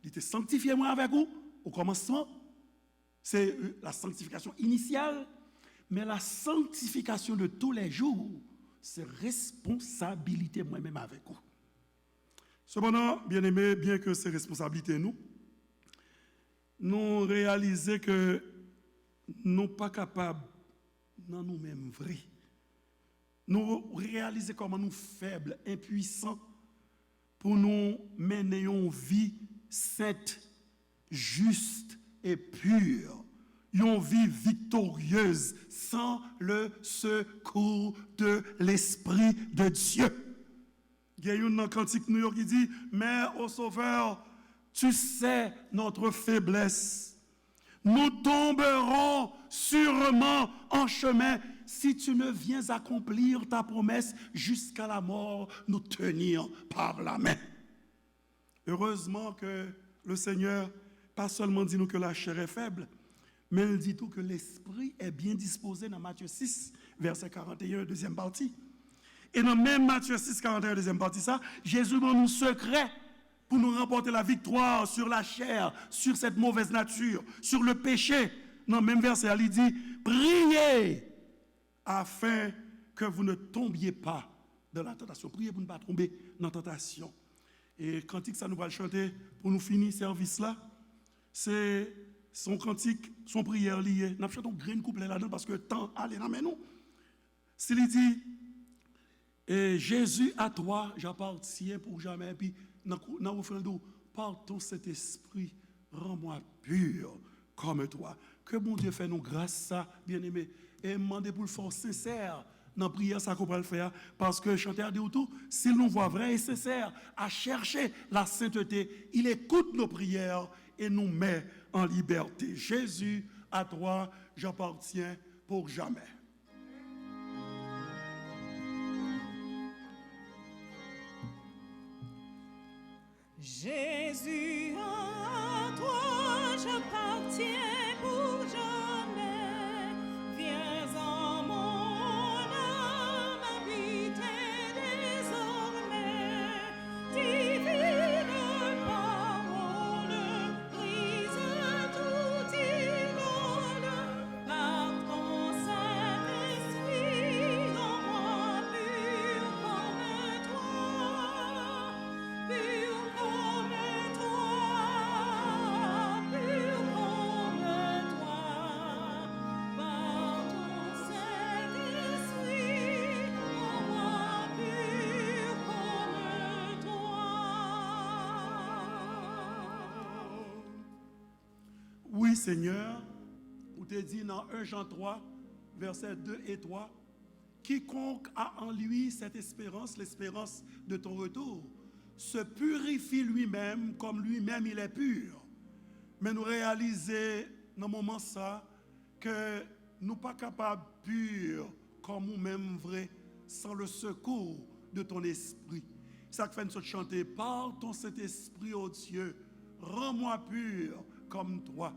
Il était sanctifié moi avec vous au commencement. C'est la sanctification initiale, mais la sanctification de tous les jours, c'est responsabilité moi-même avec vous. Cependant, bien aimé, bien que c'est responsabilité nous réalisons que nous ne sommes pas capables, dans nous-mêmes vrais, nous réaliser comment nous faibles, impuissants, pour nous mener une vie sainte, juste et pure, une vie victorieuse, sans le secours de l'Esprit de Dieu. Il y a une cantique New York qui dit, mais ô Sauveur, tu sais notre faiblesse. Nous tomberons sûrement en chemin si tu ne viens accomplir ta promesse jusqu'à la mort, nous tenir par la main. Heureusement que le Seigneur, pas seulement dit nous que la chair est faible, mais il dit tout que l'esprit est bien disposé dans Matthieu 6, verset 41, deuxième partie. Et dans même Matthieu 6, 41, deuxième partie, ça, Jésus donne nous secret pour nous remporter la victoire sur la chair, sur cette mauvaise nature, sur le péché. Dans le même verset, il dit, priez afin que vous ne tombiez pas dans la tentation. Priez pour ne pas tomber dans la tentation. Et cantique, ça nous va le chanter pour nous finir ce service-là. C'est son cantique, son prière liée. Nous chantons grain couplet là-dedans parce que temps allez dans nous. S'il dit, et Jésus à toi, j'appartiens pour jamais. Et puis, dans le refrain d'eau, par ton Saint-Esprit, rends-moi pur comme toi. Que mon Dieu fait nous grâce ça, bien-aimé. Et demandez pour le fort sincère. Dans la prière, ça qu'on peut le faire, parce que chanteur dit tout, s'il nous voit vrai et sincère à chercher la sainteté, il écoute nos prières et nous met en liberté. Jésus, à toi, j'appartiens pour jamais. Jésus, à toi, j'appartiens pour jamais. Viens en mon âme habiter désormais. Divine parole, brise toute idole. Par ton Saint-Esprit, rends-moi pur comme toi. Pur comme toi, pur comme toi. Par ton Saint-Esprit, rends-moi pur comme toi. Oui, Seigneur, ou te dit dans 1 Jean 3, versets 2 et 3, quiconque a en lui cette espérance, l'espérance de ton retour, se purifie lui-même comme lui-même il est pur. Mais nous réaliser dans le moment ça que nous pas capables purs comme nous-mêmes vrais sans le secours de ton esprit. Ça fait nous chanter par ton Saint-Esprit, ô Dieu, rends-moi pur comme toi.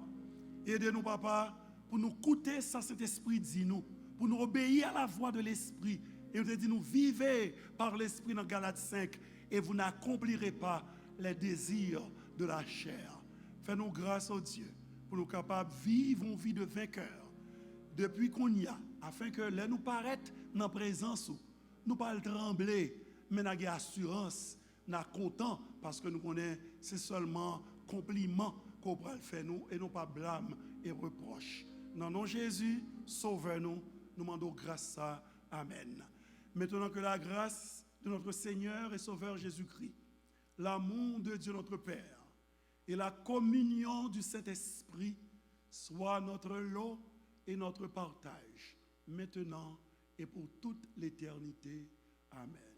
Aidez-nous, papa, pour nous écouter ça, cet esprit dit nous, pour nous obéir à la voix de l'esprit. Et nous dit nous vivez par l'esprit dans Galates 5 et vous n'accomplirez pas les désirs de la chair. Fais-nous grâce au Dieu pour nous capables de vivre une vie de vainqueur depuis qu'on y a, afin que là nous paraître dans la présence, nous pas le trembler, mais nous avons assurance, nous sommes contents parce que nous connaissons c'est seulement compliment qu'on peut le faire nous et non pas blâme et reproche. Dans nom Jésus, sauvez-nous, nous demandons grâce à Amen. Maintenant que la grâce de notre Seigneur et Sauveur Jésus-Christ, l'amour de Dieu notre Père et la communion du Saint-Esprit soient notre lot et notre partage, maintenant et pour toute l'éternité. Amen.